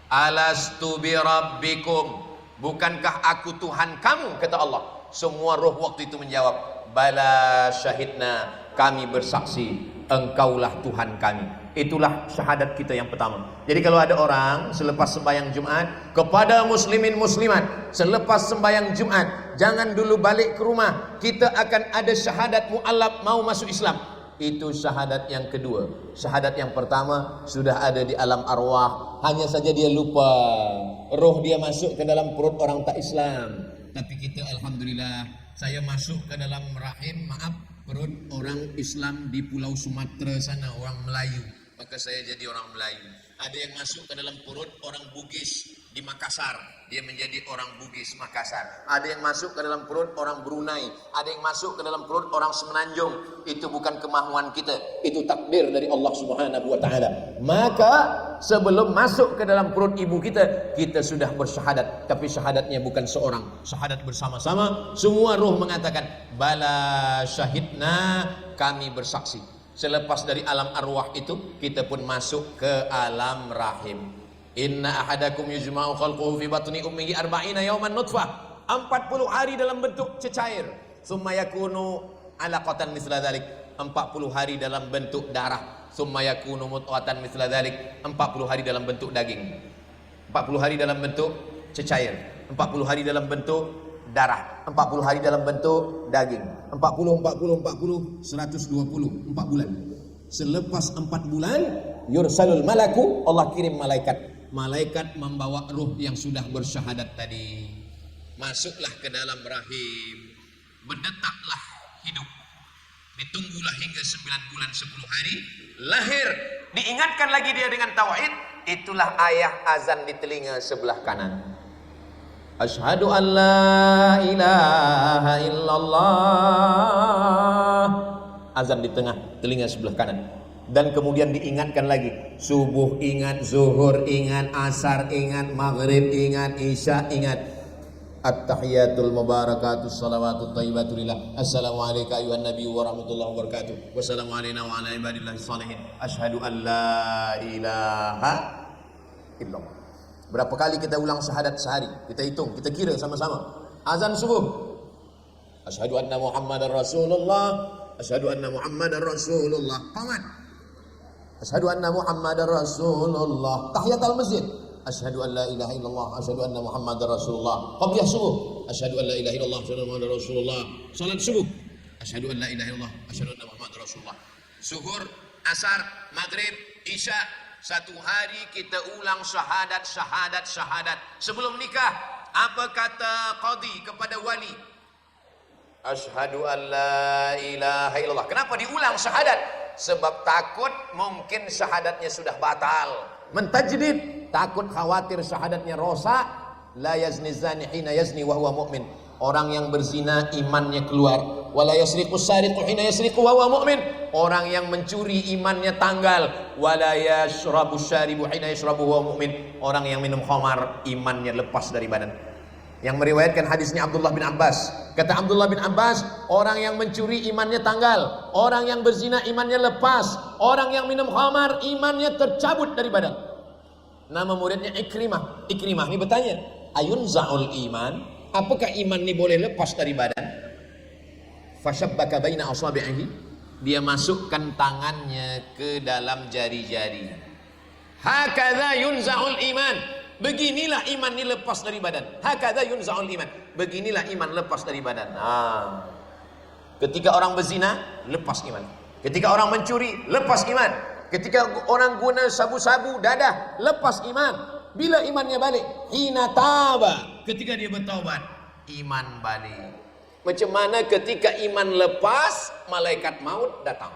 Alastu bi rabbikum, bukankah aku Tuhan kamu? Kata Allah. Semua roh waktu itu menjawab, bala syahidna, kami bersaksi engkaulah Tuhan kami. Itulah syahadat kita yang pertama. Jadi kalau ada orang selepas sembahyang Jumat, kepada muslimin muslimat, selepas sembahyang Jumat, jangan dulu balik ke rumah, kita akan ada syahadat mu'allab mau masuk Islam. Itu syahadat yang kedua. Syahadat yang pertama sudah ada di alam arwah, hanya saja dia lupa, roh dia masuk ke dalam perut orang tak Islam. Tapi kita alhamdulillah, saya masuk ke dalam rahim, perut orang Islam di Pulau Sumatera sana, orang Melayu. Maka saya jadi orang Melayu. Ada yang masuk ke dalam perut orang Bugis di Makassar, dia menjadi orang Bugis Makassar. Ada yang masuk ke dalam perut orang Brunei, ada yang masuk ke dalam perut orang Semenanjung. Itu bukan kemahuan kita, itu takdir dari Allah Subhanahu wa taala. Maka sebelum masuk ke dalam perut ibu kita, kita sudah bersyahadat. Tapi syahadatnya bukan seorang, syahadat bersama-sama. Semua ruh mengatakan, bala syahidna, kami bersaksi. Selepas dari alam arwah itu, kita pun masuk ke alam rahim. Inna ahadakum yujma'u khalquhu fi batni ummihi arba'ina yawman nutfah, 40 hari dalam bentuk cecair. Summa yakunu alaqatan misla dzalik, 40 hari dalam bentuk darah. Summa yakunu mudghatan misla dzalik, 40 hari dalam bentuk daging. 40 hari dalam bentuk cecair, 40 hari dalam bentuk darah, 40 hari dalam bentuk daging. 40 120, 4 bulan. Selepas 4 bulan, yursalul malaku, Allah kirim malaikat. Malaikat membawa ruh yang sudah bersyahadat tadi. Masuklah ke dalam rahim, berdetaklah hidup, ditunggulah hingga 9 bulan 10 hari, lahir, diingatkan lagi dia dengan tauhid. Itulah ayah azan di telinga sebelah kanan. Asyhadu an la ilaha illallah. Azan di tengah telinga sebelah kanan. Dan kemudian diingatkan lagi, subuh ingat, zuhur ingat, asar ingat, maghrib ingat, isya ingat. At-tahiyatul mubarakatus salawatut thayyibatu lillah. Assalamualaikum ayuhan nabi wa rahmatullahi wa barakatuh. Wassalamu alaina wa ala ibadillahi shalihin. Asyhadu an la ilaha illallah. Berapa kali kita ulang syahadat sehari? Kita hitung, kita kira sama-sama. Azan subuh, asyhadu anna muhammadar rasulullah, asyhadu anna muhammadar rasulullah. Qamat, asyhadu anna muhammadar rasulullah. Tahiyatul masjid, asyhadu an la ilaha illallah, asyhadu anna muhammadar rasulullah. Qabliyah subuh, asyhadu an la ilaha illallah, asyhadu anna muhammadar rasulullah. Salat subuh, asyhadu an la ilaha illallah, asyhadu anna muhammadar rasulullah. Zuhur, asar, maghrib, isya, satu hari kita ulang syahadat. Sebelum nikah, apa kata qadhi kepada wali? Asyhadu an la ilaha illallah. Kenapa diulang syahadat? Sebab takut mungkin syahadatnya sudah batal. Mentajdid, takut khawatir syahadatnya rosak. La yazni zani hina yazni wa huwa mu'min. Orang yang berzina imannya keluar. Wala yasriqus sariqu hina yasriqu wa huwa mu'min. Orang yang mencuri imannya tanggal. Wala yashrabus syaribu hina yashrabu wa huwa mu'min. Orang yang minum khamar imannya lepas dari badan. Yang meriwayatkan hadisnya Abdullah bin Abbas. Kata Abdullah bin Abbas, orang yang mencuri imannya tanggal, orang yang berzina imannya lepas, orang yang minum khamar imannya tercabut dari badan. Nama muridnya Ikrimah. Ikrimah ini bertanya, ayun za'ul iman, apakah iman ini boleh lepas dari badan? Fashabbaka baina asabi'ihi, dia masukkan tangannya ke dalam jari-jari. Hakadha yunza'ul iman. Beginilah iman ini lepas dari badan. Hakadha yunza'ul iman. Beginilah iman lepas dari badan. Ketika orang berzina, lepas iman. Ketika orang mencuri, lepas iman. Ketika orang guna sabu-sabu dadah, lepas iman. Bila imannya balik? Hina taba. Ketika dia bertaubat, iman balik. Macam mana ketika iman lepas, malaikat maut datang.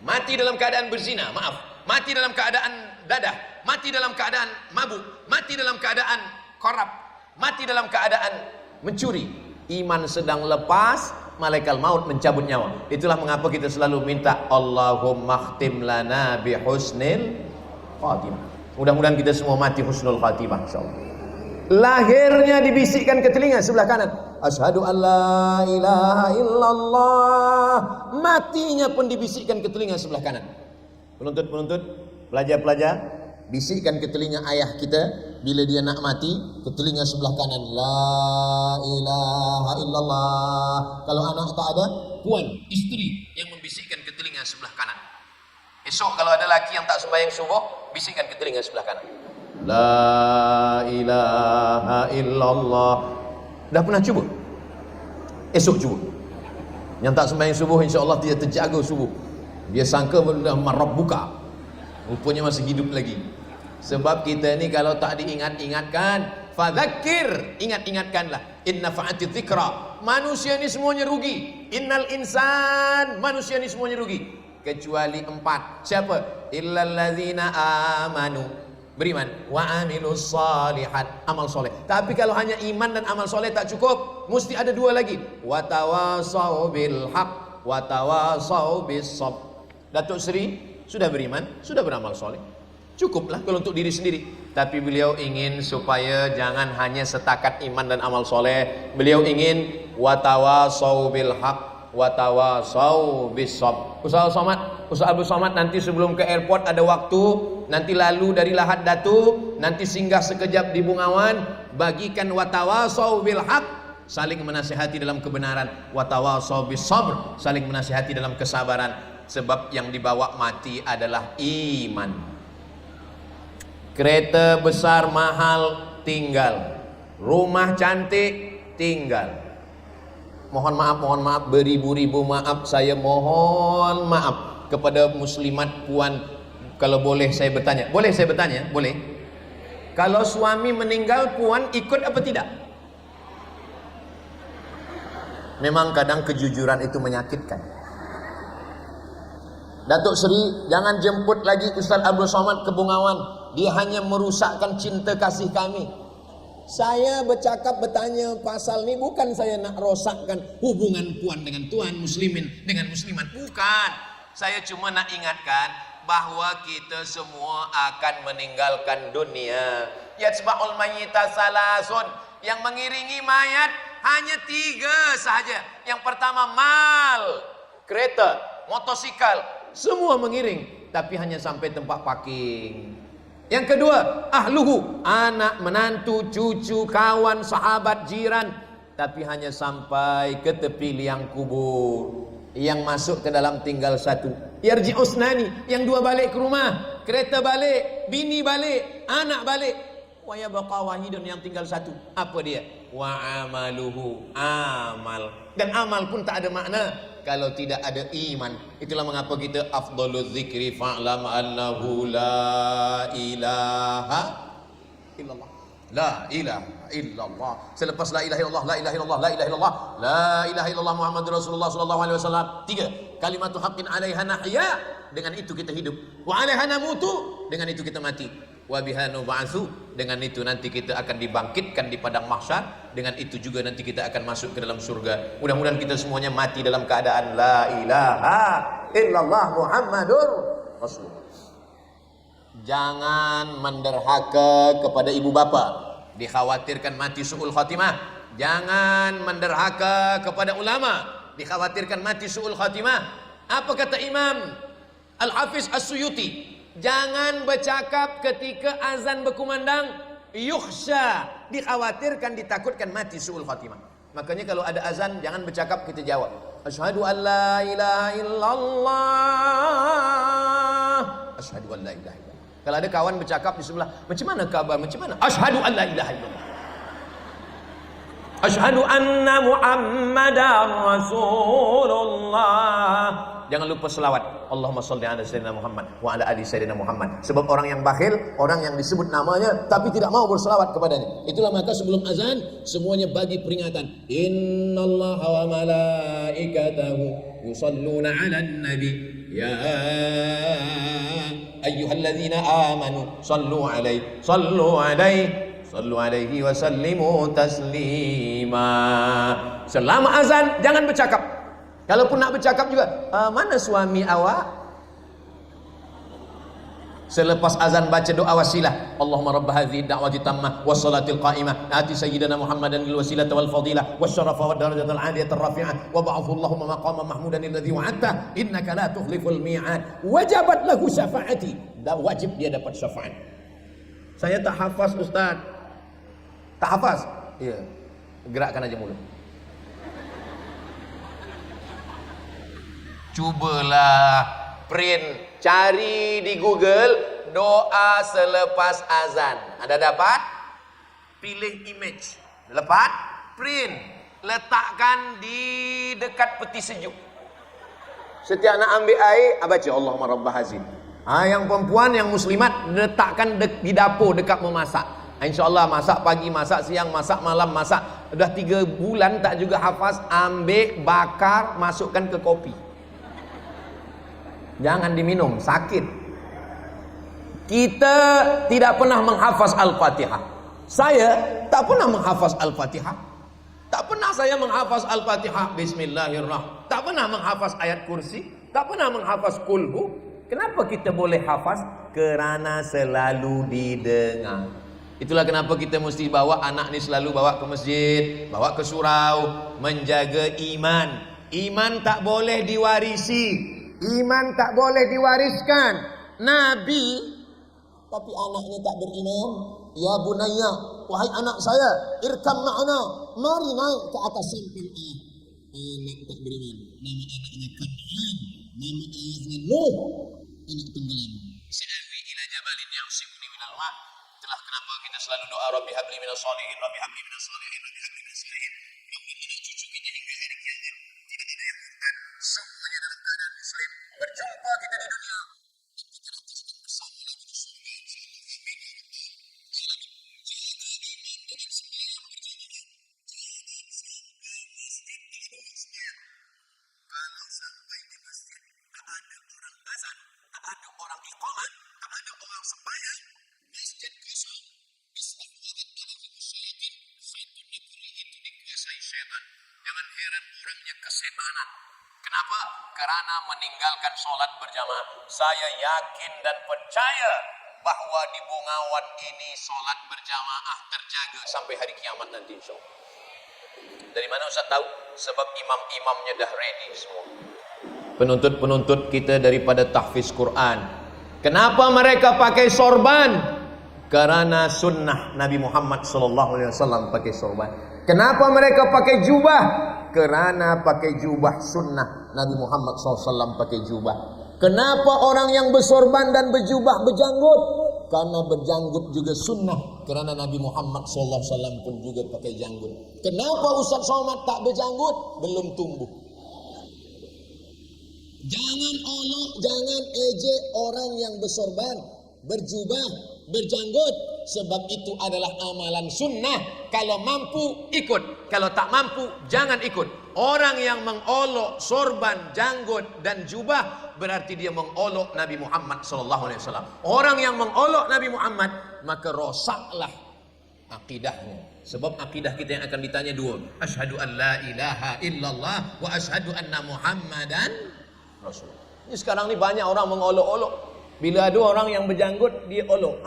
Mati dalam keadaan berzina, maaf. Mati dalam keadaan dadah, mati dalam keadaan mabuk, mati dalam keadaan korap, mati dalam keadaan mencuri. Iman sedang lepas, malaikat maut mencabut nyawa. Itulah mengapa kita selalu minta Allahumma khtim lana bi husnil khatimah. Mudah-mudahan kita semua mati husnul khatimah insyaallah. Lahirnya dibisikkan ke telinga sebelah kanan. Asyhadu an la ilaha illallah. Matinya pun dibisikkan ke telinga sebelah kanan. Penuntut-penuntut, pelajar-pelajar, bisikkan ke telinga ayah kita bila dia nak mati, ke telinga sebelah kanan, la ilaha illallah. Kalau anak tak ada, puan, isteri yang membisikkan ke telinga sebelah kanan. Esok kalau ada laki yang tak sembahyang subuh, bisikkan ke telinga sebelah kanan, la ilaha illallah. Dah pernah cuba? Esok cuba. Yang tak sembahyang subuh, insya-Allah dia terjaga subuh. Dia sangka dah marab buka, rupanya masih hidup lagi. Sebab kita ni kalau tak diingat-ingatkan, fadzakir, ingat-ingatkanlah. Inna fa'ati dzikra. Manusia ni semuanya rugi. Innal insan, manusia ni semuanya rugi. Kecuali 4. Siapa? Illal ladzina amanu beriman, wa amilus shalihat, amal soleh. Tapi kalau hanya iman dan amal soleh tak cukup, mesti ada dua lagi, wa tawasau bil haq, wa tawasau bis sabr. Datuk Seri sudah beriman, sudah beramal soleh, cukuplah kalau untuk diri sendiri. Tapi beliau ingin supaya jangan hanya setakat iman dan amal soleh. Beliau ingin wa tawasau bil haq, wa tawasau bis sabr. Ustaz Abdul Somad nanti sebelum ke airport ada waktu, nanti lalu dari Lahad Datu, nanti singgah sekejap di Bungawan, bagikan wa tawasau bil haq, saling menasihati dalam kebenaran, wa tawasau bis sabr, saling menasihati dalam kesabaran. Sebab yang dibawa mati adalah iman. Kereta besar mahal tinggal, rumah cantik tinggal. Mohon maaf, beribu-ribu maaf, saya mohon maaf kepada muslimat puan. Kalau boleh saya bertanya, boleh saya bertanya? Boleh. Kalau suami meninggal, puan ikut apa tidak? Memang kadang kejujuran itu menyakitkan. Datuk Seri, jangan jemput lagi Ustaz Abdul Somad ke Bungawan. Dia hanya merusakkan cinta kasih kami. Saya bercakap bertanya pasal ni bukan saya nak rosakkan hubungan puan dengan tuan, muslimin dengan muslimat, bukan. Saya cuma nak ingatkan bahwa kita semua akan meninggalkan dunia. Yatsba'ul mayyita salasun, yang mengiringi mayat hanya 3 sahaja. Yang pertama mal, kereta, motosikal, semua mengiring, tapi hanya sampai tempat parking. Yang kedua, ahluhu, anak, menantu, cucu, kawan, sahabat, jiran, tapi hanya sampai ke tepi liang kubur. Yang masuk ke dalam tinggal 1. Yarji usnani, yang 2 balik ke rumah, kereta balik, bini balik, anak balik. Wa yabqa wahidun, yang tinggal 1. Apa dia? Wa amaluhu, amal. Dan amal pun tak ada makna kalau tidak ada iman. Itulah mengapa kita afdalul zikri fa'lam annahu la ilaha illallah. La ilaha illallah. Selepas la ilaha illallah, la ilaha illallah, la ilaha illallah, la ilaha illallah Muhammadur Rasulullah sallallahu alaihi wasallam. 3. Kalimatu haqqin 'alaiha nahya. Dengan itu kita hidup. Wa 'alaiha namutu. Dengan itu kita mati. Wa biha nub'atsu. Dengan itu nanti kita akan dibangkitkan di padang mahsyar. Dengan itu juga nanti kita akan masuk ke dalam surga. Mudah-mudahan kita semuanya mati dalam keadaan la ilaha illallah Muhammadur Rasulullah. Jangan menderhaka kepada ibu bapa, dikhawatirkan mati su'ul khatimah. Jangan menderhaka kepada ulama, dikhawatirkan mati su'ul khatimah. Apa kata Imam Al-Hafiz As-Suyuti? Jangan bercakap ketika azan berkumandang, yukhsha, dikhawatirkan, ditakutkan mati su'ul khatimah. Makanya kalau ada azan jangan bercakap, kita jawab asyhadu an la ilaha illallah, asyhadu an la ilaha illallah. Kalau ada kawan bercakap di sebelah, macam mana kabar, macam mana? Asyhadu an la ilaha illallah, asyhadu anna Muhammadar Rasulullah. Jangan lupa selawat. Allahumma shalli ala sayyidina Muhammad wa ala ali sayyidina Muhammad. Sebab orang yang bakhil, orang yang disebut namanya tapi tidak mau berselawat kepadanya. Itulah maka sebelum azan semuanya bagi peringatan. Innallaha wa malaikatahu yusalluna 'alan nabi ya ayyuhalladzina amanu sallu alaihi wa sallimu taslima. Selama azan jangan bercakap. Kalaupun nak bercakap juga, mana suami awak? Selepas azan baca doa wasilah. Allahumma rabb hadhihi da'wati tammah was salatil qa'imah ati sayyidina Muhammadan lil wasilati wal fadilah wasyarafa wad darajatal 'aliyatar rafi'ah wa ba'athu Allahumma maqaman mahmudan alladhi wa'adta innaka la tukhliful mi'ad wajabat lahu syafaati. Dan wajib dia dapat syafaat. Saya tak hafaz ustaz. Tak hafaz? Iya. Gerakkan aja mulut. Cubalah print, cari di Google doa selepas azan. Ada dapat? Pilih image. Dapat? Print. Letakkan di dekat peti sejuk. Setiap nak ambil air, baca Allahumma rabb hazin. Yang perempuan, yang muslimat, letakkan di dapur dekat memasak. InsyaAllah masak pagi, masak siang, masak malam, masak. Dah 3 bulan tak juga hafaz, ambil, bakar, masukkan ke kopi. Jangan diminum, sakit. Kita tidak pernah menghafaz Al-Fatihah. Saya tak pernah menghafaz Al-Fatihah. Tak pernah saya menghafaz Al-Fatihah Bismillahirrahmanirrahim. Tak pernah menghafaz ayat kursi. Tak pernah menghafaz kulhu. Kenapa kita boleh hafaz? Kerana selalu didengar. Itulah kenapa kita mesti bawa anak ni, selalu bawa ke masjid, bawa ke surau, menjaga iman. Iman tak boleh diwarisi. Iman tak boleh diwariskan. Nabi tapi anaknya tak beriman. Ya bunayya, wahai anak saya, irkam ma'ana, mari naik ke atas samping ayah. Anak tak beriman. Nama anaknya Kan'an, nama ayahnya Nuh. Anak tenggelam. Sa'awi ila jabalin ya'simuni minal ma'. Itulah kenapa kita selalu doa Rabbi habli minas shalihin, Rabbi habli minas shalihin, Rabbi habli minas shalihin. Rabbi anak cucu kita hingga hari kiamat tidak ada yang murtad, semuanya dalam keadaan muslim. Berjumpa kita di dunia, kita rataskan bersama lagi di surga. Amin ya Rabbi. Jaga iman dengan sembahyang berjamaah. Jangan sampai masjid tidak masjid. Kalau sampai di masjid tak ada orang azan, tak ada orang iqamat, tak ada orang sembahyang, masjid kosong. Istahwadat alaihi syaitan. Satu negeri itu dikuasai syaitan. Jangan heran orangnya kesetanan. Kenapa? Karena meninggalkan sholat berjamaah. Saya yakin dan percaya bahwa di Bungawan ini sholat berjamaah terjaga sampai hari kiamat nanti, insyaallah. Dari mana Ustaz tahu? Sebab imam-imamnya dah ready semua. Penuntut-penuntut kita daripada tahfiz Quran. Kenapa mereka pakai sorban? Karena sunnah Nabi Muhammad SAW pakai sorban. Kenapa mereka pakai jubah? Kerana pakai jubah sunnah Nabi Muhammad SAW pakai jubah. Kenapa orang yang bersorban dan berjubah berjanggut? Karena berjanggut juga sunnah. Kerana Nabi Muhammad SAW pun juga pakai janggut. Kenapa Ustaz Somad tak berjanggut? Belum tumbuh. Jangan olok, jangan ejek orang yang bersorban, berjubah, berjanggut. Sebab itu adalah amalan sunnah. Kalau mampu ikut, kalau tak mampu jangan ikut. Orang yang mengolok sorban, janggut dan jubah berarti dia mengolok Nabi Muhammad SAW. Orang yang mengolok Nabi Muhammad, maka rosaklah akidahnya. Sebab akidah kita yang akan ditanya dua. Asyhadu an la ilaha illallah wa asyhadu anna Muhammadan Rasulullah. Ini sekarang ni banyak orang mengolok-olok. Bila ada orang yang berjanggut, dia olok.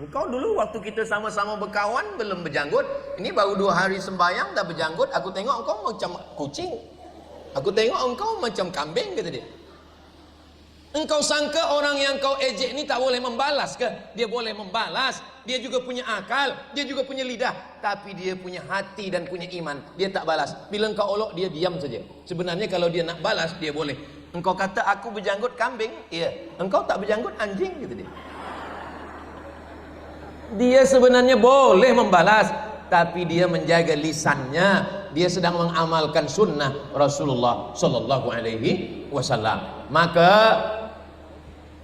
Engkau dulu waktu kita sama-sama berkawan belum berjanggut. Ini baru 2 hari sembahyang dah berjanggut. Aku tengok engkau macam kucing. Aku tengok engkau macam kambing, kata dia. Engkau sangka orang yang kau ejek ni tak boleh membalas ke? Dia boleh membalas. Dia juga punya akal, dia juga punya lidah, tapi dia punya hati dan punya iman. Dia tak balas. Bila engkau olok, dia diam saja. Sebenarnya kalau dia nak balas, dia boleh. Engkau kata aku berjanggut kambing, iya. Engkau tak berjanggut anjing, kata dia. Dia sebenarnya boleh membalas, tapi dia menjaga lisannya. Dia sedang mengamalkan sunnah Rasulullah Sallallahu Alaihi Wasallam. Maka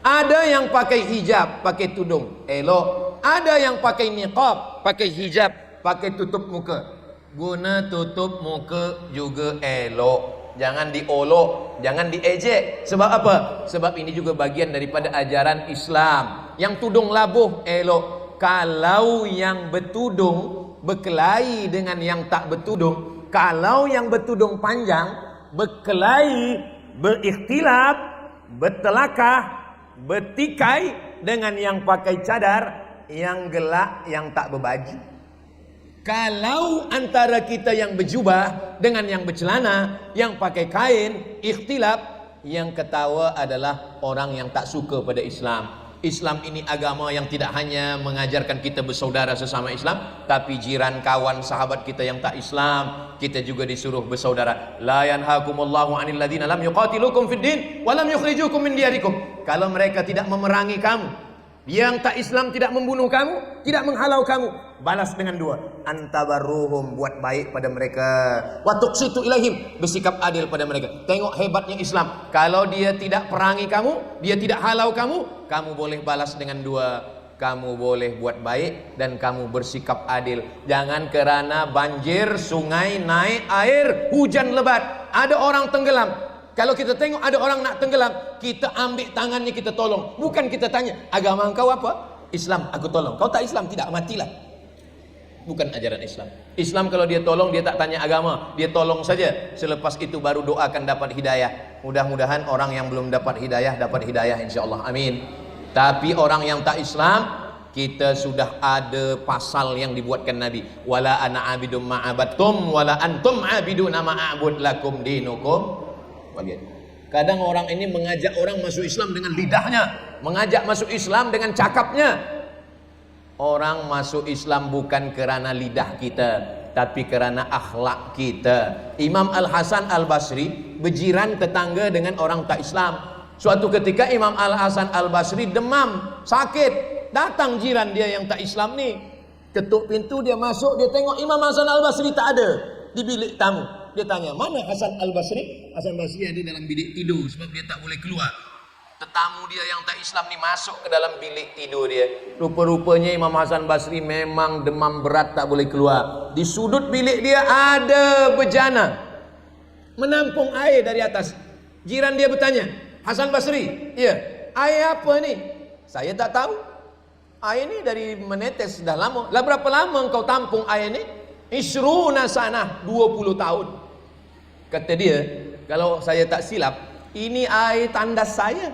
ada yang pakai hijab, pakai tudung, elok. Ada yang pakai niqab, pakai hijab, pakai tutup muka. Guna tutup muka juga elok. Jangan diolok, jangan diejek. Sebab apa? Sebab ini juga bagian daripada ajaran Islam. Yang tudung labuh elok. Kalau yang bertudung berkelahi dengan yang tak bertudung, kalau yang bertudung panjang berkelahi, berikhtilaf, bertelakah, bertikai dengan yang pakai cadar, yang gelak, yang tak berbaju. Kalau antara kita yang berjubah dengan yang bercelana, yang pakai kain, ikhtilaf, yang ketawa adalah orang yang tak suka pada Islam. Islam ini agama yang tidak hanya mengajarkan kita bersaudara sesama Islam, tapi jiran, kawan, sahabat kita yang tak Islam, kita juga disuruh bersaudara. La yanhakumullahu 'anil ladzina lam yuqatilukum fid din wa lam yukhrijukum min diyarikum. Kalau mereka tidak memerangi kamu, yang tak Islam tidak membunuh kamu, tidak menghalau kamu, balas dengan 2. Antabarruhum, buat baik pada mereka. Wa tuqsitu ilaihim, bersikap adil pada mereka. Tengok hebatnya Islam. Kalau dia tidak perangi kamu, dia tidak halau kamu, kamu boleh balas dengan 2. Kamu boleh buat baik dan kamu bersikap adil. Jangan kerana banjir, sungai naik air, hujan lebat, ada orang tenggelam, Kalau kita tengok ada orang nak tenggelam, kita ambil tangannya, kita tolong. Bukan kita tanya, agama engkau apa? Islam, aku tolong. Kau tak Islam, tidak, matilah. Bukan ajaran Islam. Islam kalau dia tolong, dia tak tanya agama, dia tolong saja. Selepas itu baru doakan dapat hidayah. Mudah-mudahan orang yang belum dapat hidayah insyaAllah, amin. Tapi orang yang tak Islam, kita sudah ada pasal yang dibuatkan Nabi. Wala ana abidum ma'abattum wala antum abiduna ma'abud lakum dinukum. Kadang orang ini mengajak orang masuk Islam dengan lidahnya, mengajak masuk Islam dengan cakapnya. Orang masuk Islam bukan kerana lidah kita, tapi kerana akhlak kita. Imam Al-Hasan Al-Basri berjiran tetangga dengan orang tak Islam. Suatu ketika Imam Al-Hasan Al-Basri demam, sakit. Datang jiran dia yang tak Islam ni, ketuk pintu, dia masuk, dia tengok Imam Hasan Al-Basri tak ada di bilik tamu. Dia tanya, mana Hasan Al-Basri? Hasan Al-Basri ada dalam bilik tidur sebab dia tak boleh keluar. Tetamu dia yang tak Islam ni masuk ke dalam bilik tidur dia. Rupa-rupanya Imam Hasan Basri memang demam berat, tak boleh keluar. Di sudut bilik dia ada bejana menampung air dari atas. Jiran dia bertanya, Hasan Basri, ya, air apa ni? Saya tak tahu. Air ni dari menetes dah lama. Lah berapa lama engkau tampung air ni? Isruna sanah, 20 tahun. Kata dia, kalau saya tak silap, ini air tandas saya.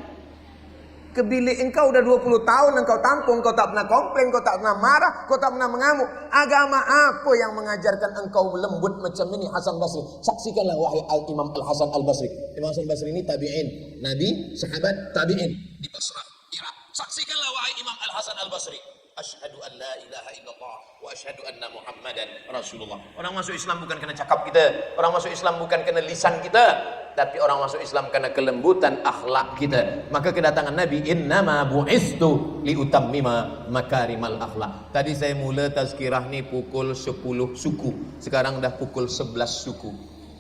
Ke bilik engkau dah 20 tahun engkau tampung, kau tak pernah komplain, kau tak pernah marah, kau tak pernah mengamuk. Agama apa yang mengajarkan engkau lembut macam ini, Hasan Basri? Saksikanlah wahai Imam Al-Hasan Al-Basri. Imam Hasan Basri ini tabi'in, Nabi, sahabat, tabi'in di Basrah, Irak. Saksikanlah wahai Imam Al-Hasan Al-Basri. Asyhadu an la ilaha illallah wa asyhadu anna Muhammadan Rasulullah. Orang masuk Islam bukan kena cakap kita, orang masuk Islam bukan kena lisan kita, tapi orang masuk Islam karena kelembutan akhlak kita. Maka kedatangan Nabi, innama bu'istu liutammima makarimal akhlak. Tadi saya mula tazkirah ni pukul 10 suku, sekarang dah pukul 11 suku.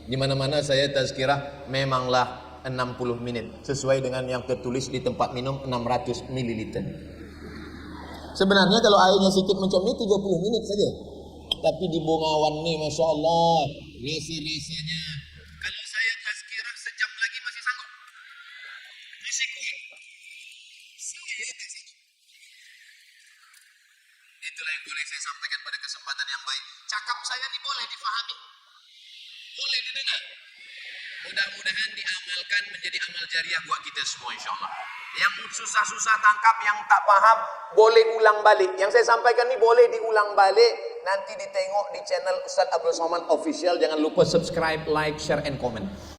Di mana-mana saya tazkirah memanglah 60 minit sesuai dengan yang tertulis di tempat minum 600 ml. Sebenarnya kalau airnya sedikit macam ni 30 minit saja. Tapi di Bongawan ni Masya Allah, resi-resinya. Kalau saya tazkirah sejam lagi masih sanggup. Masih kuat. Saya tak sanggup. Itulah yang boleh saya sampaikan pada kesempatan yang baik. Cakap saya ni boleh difahami, boleh didengar. Mudah-mudahan diamalkan menjadi amal jariah buat kita semua insyaAllah. Yang susah-susah tangkap, yang tak paham, boleh ulang balik. Yang saya sampaikan ni boleh diulang balik. Nanti ditengok di channel Ustaz Abdul Somad Official. Jangan lupa subscribe, like, share, and comment.